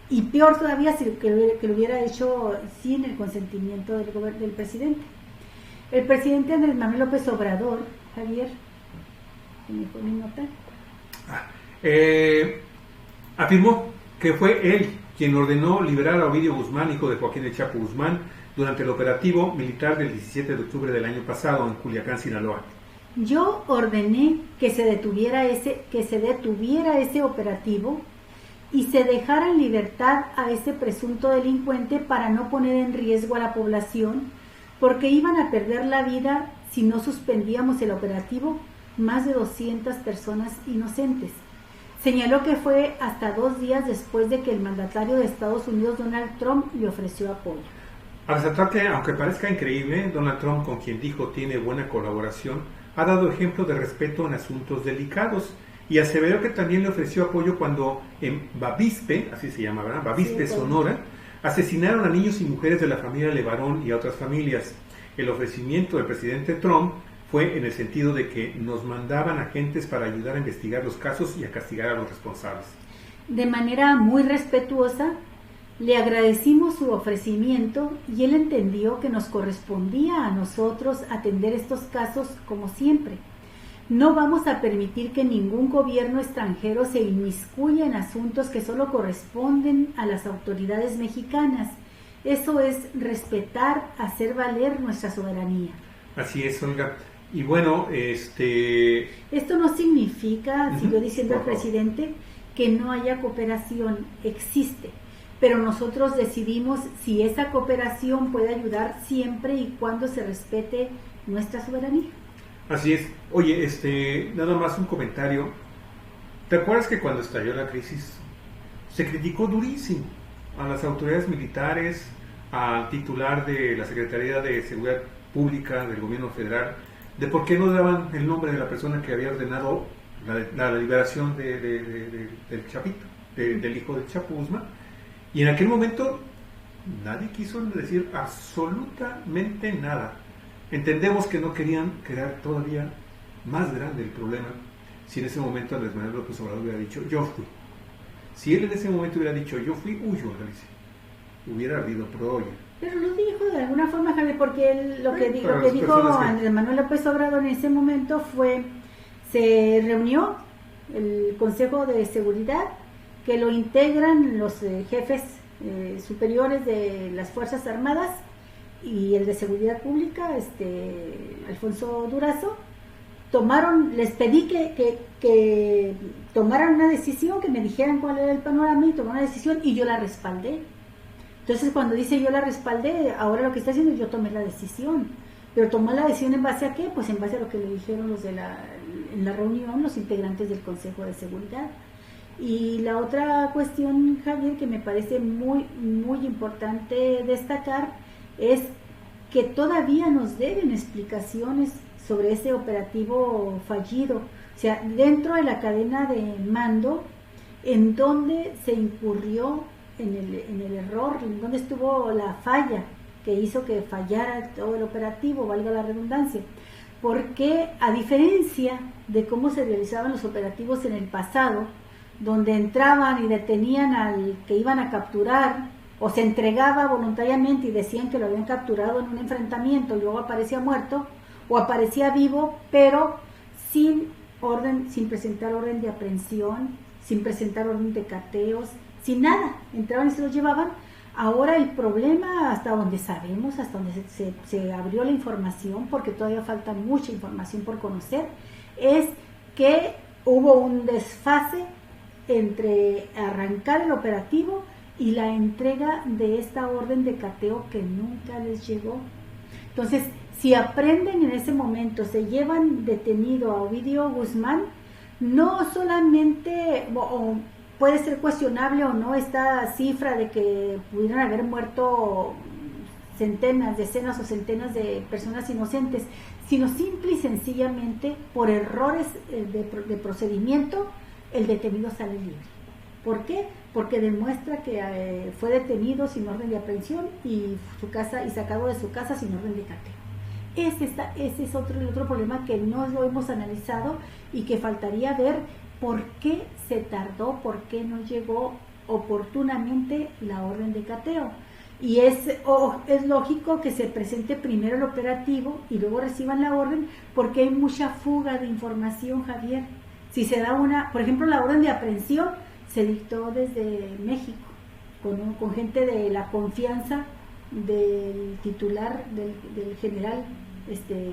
y peor todavía que lo hubiera hecho sin el consentimiento del presidente. El presidente Andrés Manuel López Obrador, Javier, ¿me fue mi nota? Afirmó que fue él quien ordenó liberar a Ovidio Guzmán, hijo de Joaquín El Chapo Guzmán, durante el operativo militar del 17 de octubre del año pasado en Culiacán, Sinaloa. Yo ordené que se detuviera ese operativo y se dejara en libertad a ese presunto delincuente para no poner en riesgo a la población, porque iban a perder la vida si no suspendíamos el operativo más de 200 personas inocentes. Señaló que fue hasta 2 días después de que el mandatario de Estados Unidos, Donald Trump, le ofreció apoyo. A resaltar que, aunque parezca increíble, Donald Trump, con quien dijo tiene buena colaboración, ha dado ejemplo de respeto en asuntos delicados, y aseveró que también le ofreció apoyo cuando en Bavispe, así se llama, ¿verdad?, Bavispe, sí, Sonora, asesinaron a niños y mujeres de la familia Levarón y a otras familias. El ofrecimiento del presidente Trump fue en el sentido de que nos mandaban agentes para ayudar a investigar los casos y a castigar a los responsables. De manera muy respetuosa, le agradecimos su ofrecimiento y él entendió que nos correspondía a nosotros atender estos casos como siempre. No vamos a permitir que ningún gobierno extranjero se inmiscuya en asuntos que solo corresponden a las autoridades mexicanas. Eso es respetar, hacer valer nuestra soberanía. Así es, Olga. Y bueno, esto no significa, siguió diciendo el por favor. presidente, que no haya cooperación, existe, pero nosotros decidimos si esa cooperación puede ayudar siempre y cuando se respete nuestra soberanía. Así es. Oye, nada más un comentario. ¿Te acuerdas que cuando estalló la crisis se criticó durísimo a las autoridades militares, al titular de la Secretaría de Seguridad Pública del Gobierno Federal, de por qué no daban el nombre de la persona que había ordenado la liberación del Chapito, del hijo del Chapo Guzmán? Y en aquel momento nadie quiso decir absolutamente nada. Entendemos que no querían crear todavía más grande el problema. Si en ese momento Andrés Manuel López Obrador hubiera dicho, yo fui. Si él en ese momento hubiera dicho, yo fui, huyo a Galicia, hubiera habido Proya. Pero lo dijo de alguna forma, Javier, porque él, lo que dijo Andrés Manuel López Obrador en ese momento fue, se reunió el Consejo de Seguridad, que lo integran los jefes superiores de las Fuerzas Armadas y el de Seguridad Pública, Alfonso Durazo. Les pedí que tomaran una decisión, que me dijeran cuál era el panorama y tomaron una decisión y yo la respaldé. Entonces cuando dice yo la respaldé, ahora lo que está haciendo es yo tomé la decisión. Pero tomó la decisión ¿en base a qué? Pues en base a lo que le dijeron en la reunión los integrantes del Consejo de Seguridad. Y la otra cuestión, Javier, que me parece muy, muy importante destacar es que todavía nos deben explicaciones sobre ese operativo fallido, o sea, dentro de la cadena de mando, en donde se incurrió en el error, en donde estuvo la falla que hizo que fallara todo el operativo, valga la redundancia, porque a diferencia de cómo se realizaban los operativos en el pasado, donde entraban y detenían al que iban a capturar, o se entregaba voluntariamente y decían que lo habían capturado en un enfrentamiento y luego aparecía muerto, o aparecía vivo, pero sin presentar orden de aprehensión, sin presentar orden de cateos, sin nada, entraban y se los llevaban. Ahora el problema, hasta donde sabemos, hasta donde se abrió la información, porque todavía falta mucha información por conocer, es que hubo un desfase entre arrancar el operativo y la entrega de esta orden de cateo que nunca les llegó. Entonces, si aprenden en ese momento, se llevan detenido a Ovidio Guzmán, no solamente puede ser cuestionable o no esta cifra de que pudieran haber muerto centenas, decenas o centenas de personas inocentes, sino simple y sencillamente por errores de procedimiento, el detenido sale libre. ¿Por qué? Porque demuestra que fue detenido sin orden de aprehensión y sacado de su casa sin orden de cateo. Ese es el otro problema que no lo hemos analizado y que faltaría ver por qué se tardó, por qué no llegó oportunamente la orden de cateo. Y es lógico que se presente primero el operativo y luego reciban la orden, porque hay mucha fuga de información, Javier. Si se da por ejemplo, la orden de aprehensión se dictó desde México, con gente de la confianza del titular, del general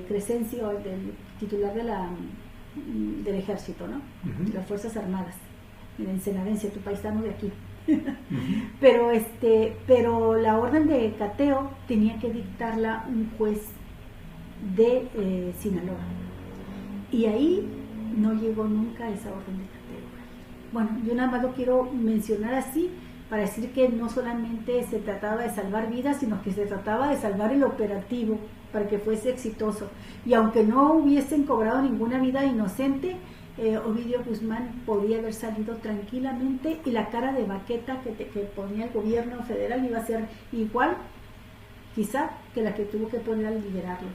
Crescencio, del titular del ejército, ¿no? Uh-huh. De las Fuerzas Armadas, el ensenadense, tu paisano de aquí. Uh-huh. Pero la orden de cateo tenía que dictarla un juez de Sinaloa. Y ahí no llegó nunca esa orden de cateo. Bueno, yo nada más lo quiero mencionar así, para decir que no solamente se trataba de salvar vidas, sino que se trataba de salvar el operativo para que fuese exitoso. Y aunque no hubiesen cobrado ninguna vida inocente, Ovidio Guzmán podría haber salido tranquilamente y la cara de baqueta que ponía el gobierno federal iba a ser igual, quizá, que la que tuvo que poner al liberarlo.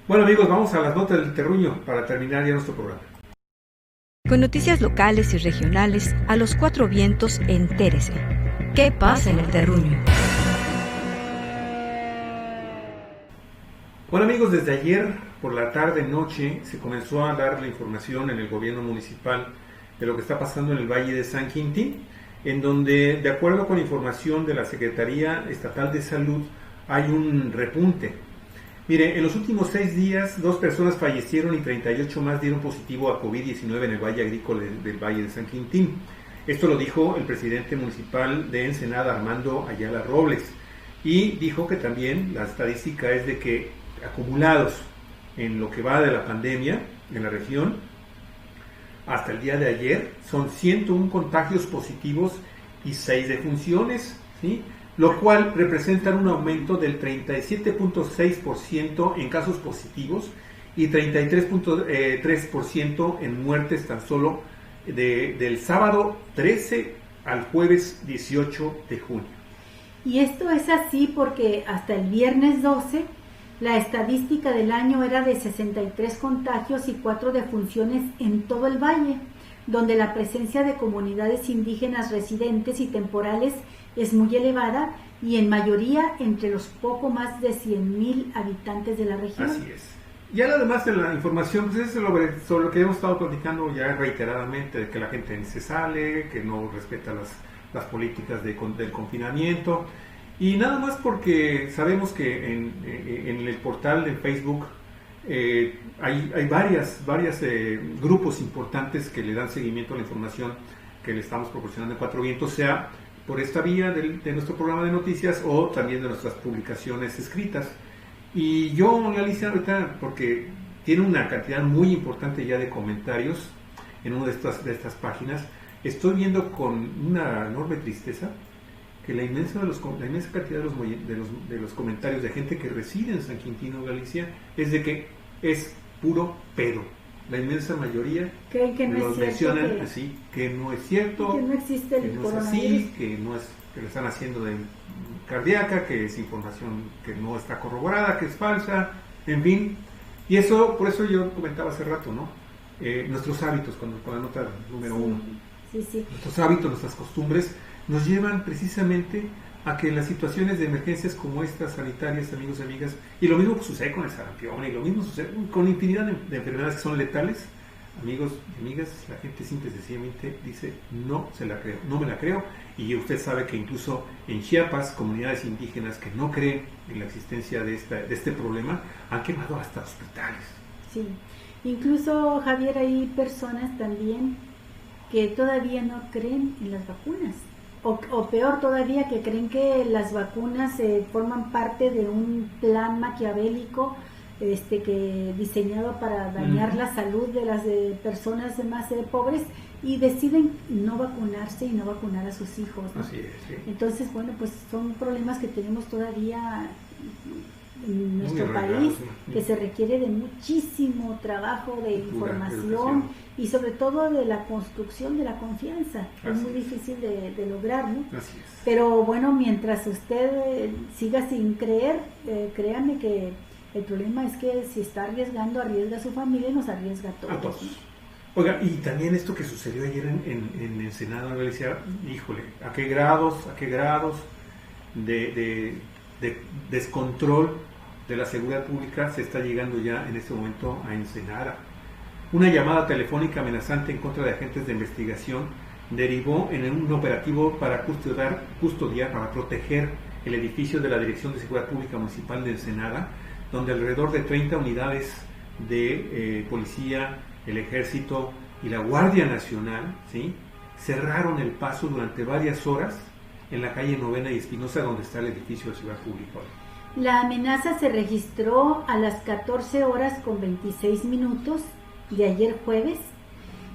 Bueno, amigos, vamos a las notas del terruño para terminar ya nuestro programa. Con noticias locales y regionales a los cuatro vientos, entérese. ¿Qué pasa en el terruño? Bueno, amigos, desde ayer por la tarde-noche se comenzó a dar la información en el gobierno municipal de lo que está pasando en el Valle de San Quintín, en donde, de acuerdo con información de la Secretaría Estatal de Salud, hay un repunte. Mire, en los últimos 6 días, 2 personas fallecieron y 38 más dieron positivo a COVID-19 en el Valle Agrícola del Valle de San Quintín. Esto lo dijo el presidente municipal de Ensenada, Armando Ayala Robles, y dijo que también la estadística es de que acumulados en lo que va de la pandemia en la región, hasta el día de ayer, son 101 contagios positivos y 6 defunciones, ¿sí? Lo cual representa un aumento del 37.6% en casos positivos y 33.3% en muertes tan solo del sábado 13 al jueves 18 de junio. Y esto es así porque hasta el viernes 12 la estadística del año era de 63 contagios y 4 defunciones en todo el valle, donde la presencia de comunidades indígenas residentes y temporales es muy elevada y en mayoría entre los poco más de 100,000 habitantes de la región. Así es. Ya además de la información, pues es sobre lo que hemos estado platicando ya reiteradamente, de que la gente se sale, que no respeta las políticas del confinamiento, y nada más porque sabemos que en el portal de Facebook hay varios grupos importantes que le dan seguimiento a la información que le estamos proporcionando en Cuatro Vientos, sea por esta vía de nuestro programa de noticias o también de nuestras publicaciones escritas. Y yo, Alicia, ahorita, porque tiene una cantidad muy importante ya de comentarios en una de estas páginas, estoy viendo con una enorme tristeza que la inmensa cantidad de los comentarios de gente que reside en San Quintino, Galicia, es de que es puro pedo. La inmensa mayoría creen que no los mencionan así, que no es cierto, que no existe el coronavirus, así, que no es, que le están haciendo de cardíaca, que es información que no está corroborada, que es falsa, en fin. Y eso, por eso yo comentaba hace rato, ¿no? Nuestros hábitos, con la nota número 1. Sí. Nuestros hábitos, nuestras costumbres, nos llevan precisamente a que las situaciones de emergencias como estas sanitarias, amigos y amigas, y lo mismo sucede con el sarampión, y lo mismo sucede con infinidad de enfermedades que son letales, amigos y amigas, la gente simple y sencillamente dice, no me la creo, y usted sabe que incluso en Chiapas, comunidades indígenas que no creen en la existencia de este problema, han quemado hasta hospitales. Sí, incluso, Javier, hay personas también que todavía no creen en las vacunas. O peor todavía, que creen que las vacunas forman parte de un plan maquiavélico que diseñado para dañar la salud de las personas más pobres, y deciden no vacunarse y no vacunar a sus hijos, ¿no? Así es, sí. Entonces, bueno, pues son problemas que tenemos todavía en nuestro país, que se requiere de muchísimo trabajo de información y sobre todo de la construcción de la confianza. Es muy difícil de lograr, ¿no? Así es. Pero bueno, mientras usted siga sin creer, créame que el problema es que si está arriesgando, arriesga a su familia y nos arriesga a todos. A todos. Oiga, y también esto que sucedió ayer en Ensenada, le decía, híjole, ¿a qué grados de descontrol de la seguridad pública se está llegando ya en este momento a Ensenada? Una llamada telefónica amenazante en contra de agentes de investigación derivó en un operativo para custodiar, para proteger el edificio de la Dirección de Seguridad Pública Municipal de Ensenada, donde alrededor de 30 unidades de policía, el Ejército y la Guardia Nacional, ¿sí?, cerraron el paso durante varias horas en la calle Novena y Espinosa, donde está el edificio de Seguridad Pública. La amenaza se registró a las 14 horas con 26 minutos de ayer jueves,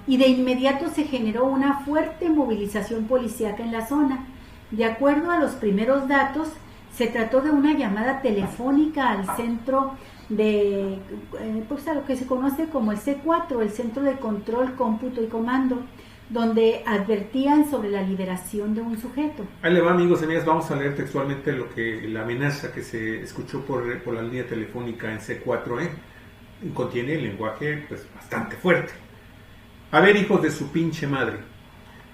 y de inmediato se generó una fuerte movilización policíaca en la zona. De acuerdo a los primeros datos, se trató de una llamada telefónica al centro de, pues a lo que se conoce como el C4, el Centro de Control, Cómputo y Comando, donde advertían sobre la liberación de un sujeto. Ahí le va, amigos y amigas, vamos a leer textualmente la amenaza que se escuchó por la línea telefónica en C4, contiene el lenguaje pues bastante fuerte. A ver, hijos de su pinche madre,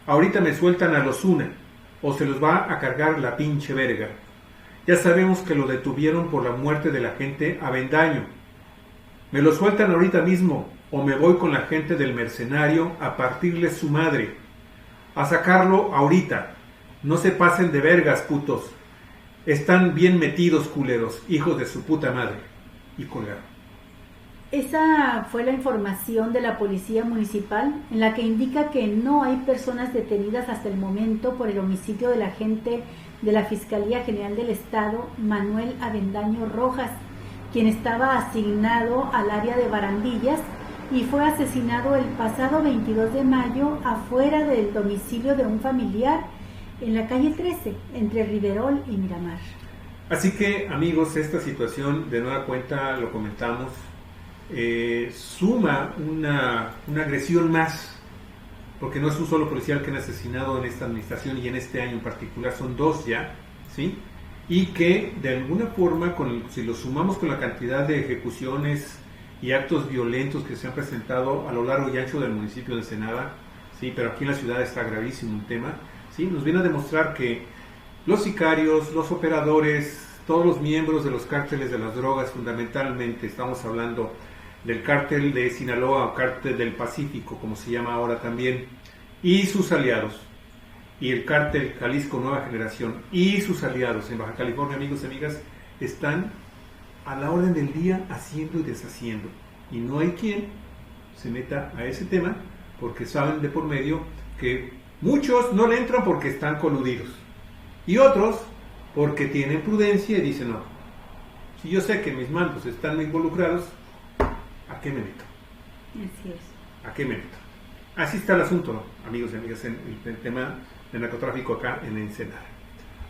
ahorita me sueltan a los una, o se los va a cargar la pinche verga. Ya sabemos que lo detuvieron por la muerte del agente Avendaño. Me lo sueltan ahorita mismo, o me voy con la gente del mercenario a partirles su madre. A sacarlo ahorita. No se pasen de vergas, putos. Están bien metidos, culeros, hijos de su puta madre. y colgaron. Esa fue la información de la Policía Municipal, en la que indica que no hay personas detenidas hasta el momento por el homicidio del agente de la Fiscalía General del Estado, Manuel Avendaño Rojas, quien estaba asignado al área de Barandillas y fue asesinado el pasado 22 de mayo afuera del domicilio de un familiar en la calle 13, entre Riverol y Miramar. Así que, amigos, esta situación, de nueva cuenta, lo comentamos, suma una agresión más, porque no es un solo policial que han asesinado en esta administración y en este año en particular, son 2 ya, ¿sí? Y que de alguna forma, si lo sumamos con la cantidad de ejecuciones y actos violentos que se han presentado a lo largo y ancho del municipio de Ensenada, ¿sí? Pero aquí en la ciudad está gravísimo un tema, ¿sí? Nos viene a demostrar que los sicarios, los operadores, todos los miembros de los cárteles de las drogas, fundamentalmente estamos hablando del cártel de Sinaloa o cártel del Pacífico, como se llama ahora también, y sus aliados, y el cártel Jalisco Nueva Generación y sus aliados en Baja California, amigos y amigas, están a la orden del día haciendo y deshaciendo, y no hay quien se meta a ese tema porque saben de por medio que muchos no le entran porque están coludidos y otros porque tienen prudencia y dicen: no, si yo sé que mis mandos están involucrados, ¿a qué me meto? Así es. ¿A qué me meto? Así está el asunto, amigos y amigas, en el tema del narcotráfico acá en Ensenada.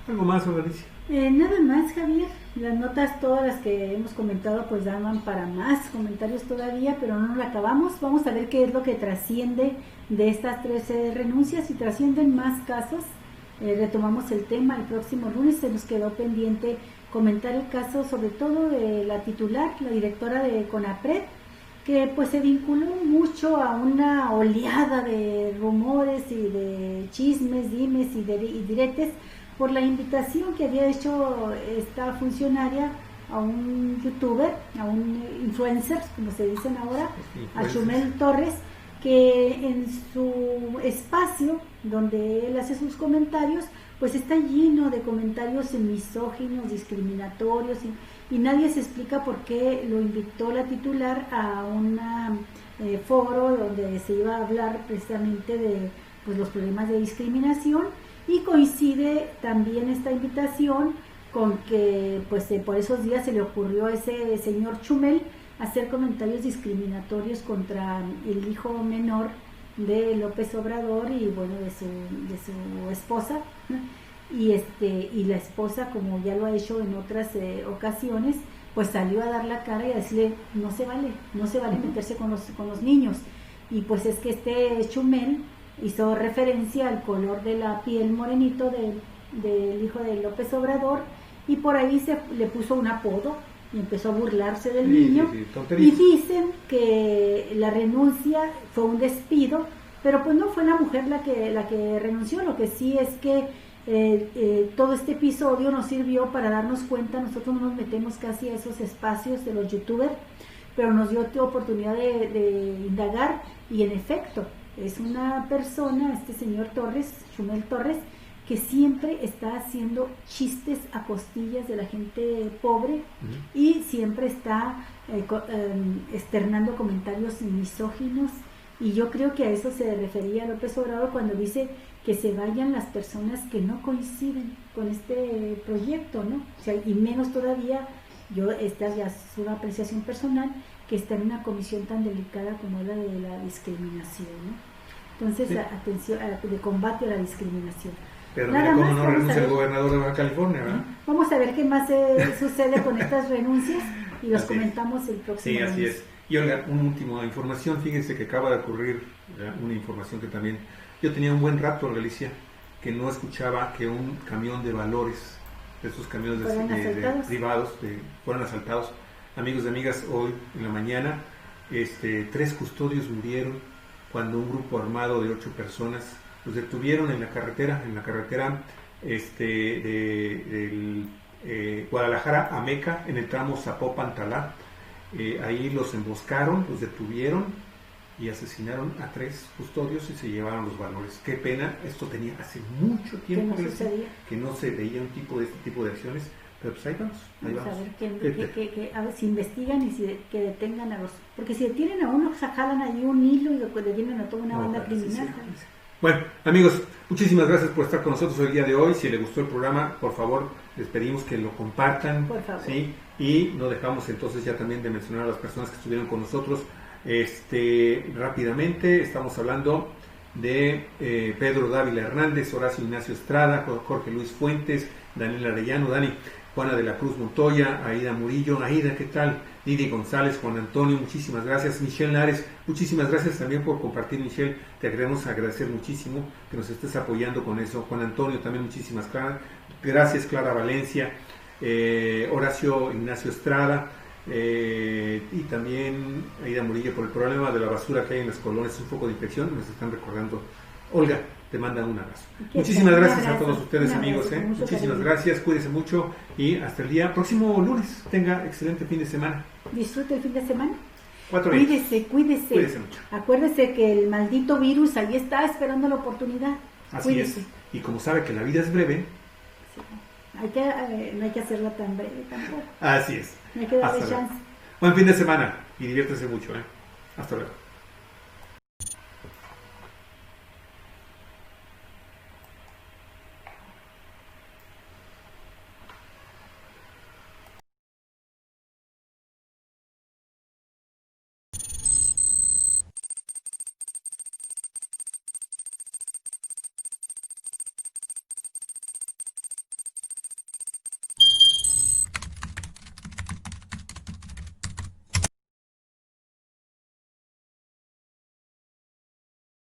¿Algo más, Alicia? Nada más, Javier. Las notas, todas las que hemos comentado, pues daban para más comentarios todavía, pero no la acabamos. Vamos a ver qué es lo que trasciende de estas 13 renuncias. Si trascienden más casos, retomamos el tema el próximo lunes. Se nos quedó pendiente comentar el caso, sobre todo de la titular, la directora de CONAPRED, que pues se vinculó mucho a una oleada de rumores y de chismes, dimes y diretes por la invitación que había hecho esta funcionaria a un youtuber, a un influencer, como se dicen ahora, a Chumel Torres, que en su espacio donde él hace sus comentarios, pues está lleno de comentarios misóginos, discriminatorios, y nadie se explica por qué lo invitó la titular a un foro donde se iba a hablar precisamente de pues, los problemas de discriminación, y coincide también esta invitación con que pues por esos días se le ocurrió a ese señor Chumel hacer comentarios discriminatorios contra el hijo menor de López Obrador y bueno de su esposa, ¿no? Y la esposa, como ya lo ha hecho en otras ocasiones, pues salió a dar la cara y a decirle: no se vale meterse con los niños. Y pues es que este Chumel hizo referencia al color de la piel morenito del hijo de López Obrador, y por ahí le puso un apodo y empezó a burlarse del niño. Y dicen que la renuncia fue un despido, pero pues no fue la mujer la que renunció. Lo que sí es que todo este episodio nos sirvió para darnos cuenta. Nosotros no nos metemos casi a esos espacios de los youtubers, pero nos dio oportunidad de indagar, y en efecto es una persona, este señor Torres, Chumel Torres, que siempre está haciendo chistes a costillas de la gente pobre, y siempre está externando comentarios misóginos, y yo creo que a eso se refería López Obrador cuando dice que se vayan las personas que no coinciden con este proyecto, ¿no? O sea, y menos todavía, esta ya es una apreciación personal, que está en una comisión tan delicada como la de la discriminación, ¿no? Entonces, sí. Atención, de combate a la discriminación. Pero mira cómo no renuncia el gobernador de Baja California, ¿verdad? Vamos a ver qué más sucede con estas renuncias, y los comentamos el próximo lunes. Sí, así es. Y Olga, una última información. Fíjense que acaba de ocurrir una información que también... Yo tenía un buen rato, Galicia, que no escuchaba que un camión de valores, de esos camiones privados, fueron asaltados. Amigos y amigas, hoy en la mañana 3 custodios murieron cuando un grupo armado de 8 personas los detuvieron en la carretera de Guadalajara a Meca, en el tramo Zapopan-Talá. Ahí los emboscaron, los detuvieron y asesinaron a 3 custodios y se llevaron los valores. Qué pena, esto tenía hace mucho tiempo que no se veía este tipo de acciones, Pero pues ahí vamos. A ver, a ver si investigan y que detengan a los... Porque si detienen a uno, jalan ahí un hilo y después detienen a toda una banda criminal. Sí. Bueno, amigos, muchísimas gracias por estar con nosotros el día de hoy. Si les gustó el programa, por favor, les pedimos que lo compartan. Por favor. ¿Sí? Y no dejamos entonces ya también de mencionar a las personas que estuvieron con nosotros. Rápidamente, estamos hablando de Pedro Dávila Hernández, Horacio Ignacio Estrada, Jorge Luis Fuentes, Daniel Arellano, Dani, Juana de la Cruz Montoya, Aida Murillo. Aida, ¿qué tal? Lidia González, Juan Antonio, muchísimas gracias. Michelle Lares, muchísimas gracias también por compartir, Michelle. Te queremos agradecer muchísimo que nos estés apoyando con eso. Juan Antonio, también muchísimas gracias. Clara Valencia, Horacio Ignacio Estrada, y también Aida Murillo, por el problema de la basura que hay en las colonias, un foco de infección, nos están recordando. Olga, te mandan un abrazo. Muchísimas gracias a todos ustedes, amigos. Muchísimas gracias, cuídense mucho y hasta el día próximo lunes. Tenga excelente fin de semana. Disfrute el fin de semana. 4 Cuídese. Cuídese mucho. Acuérdese que el maldito virus ahí está esperando la oportunidad. Así cuídese. Es. Y como sabe que la vida es breve, sí. No hay que hacerla tan breve tampoco. Así es. No hay que darle chance. Buen fin de semana y diviértese mucho. Hasta luego.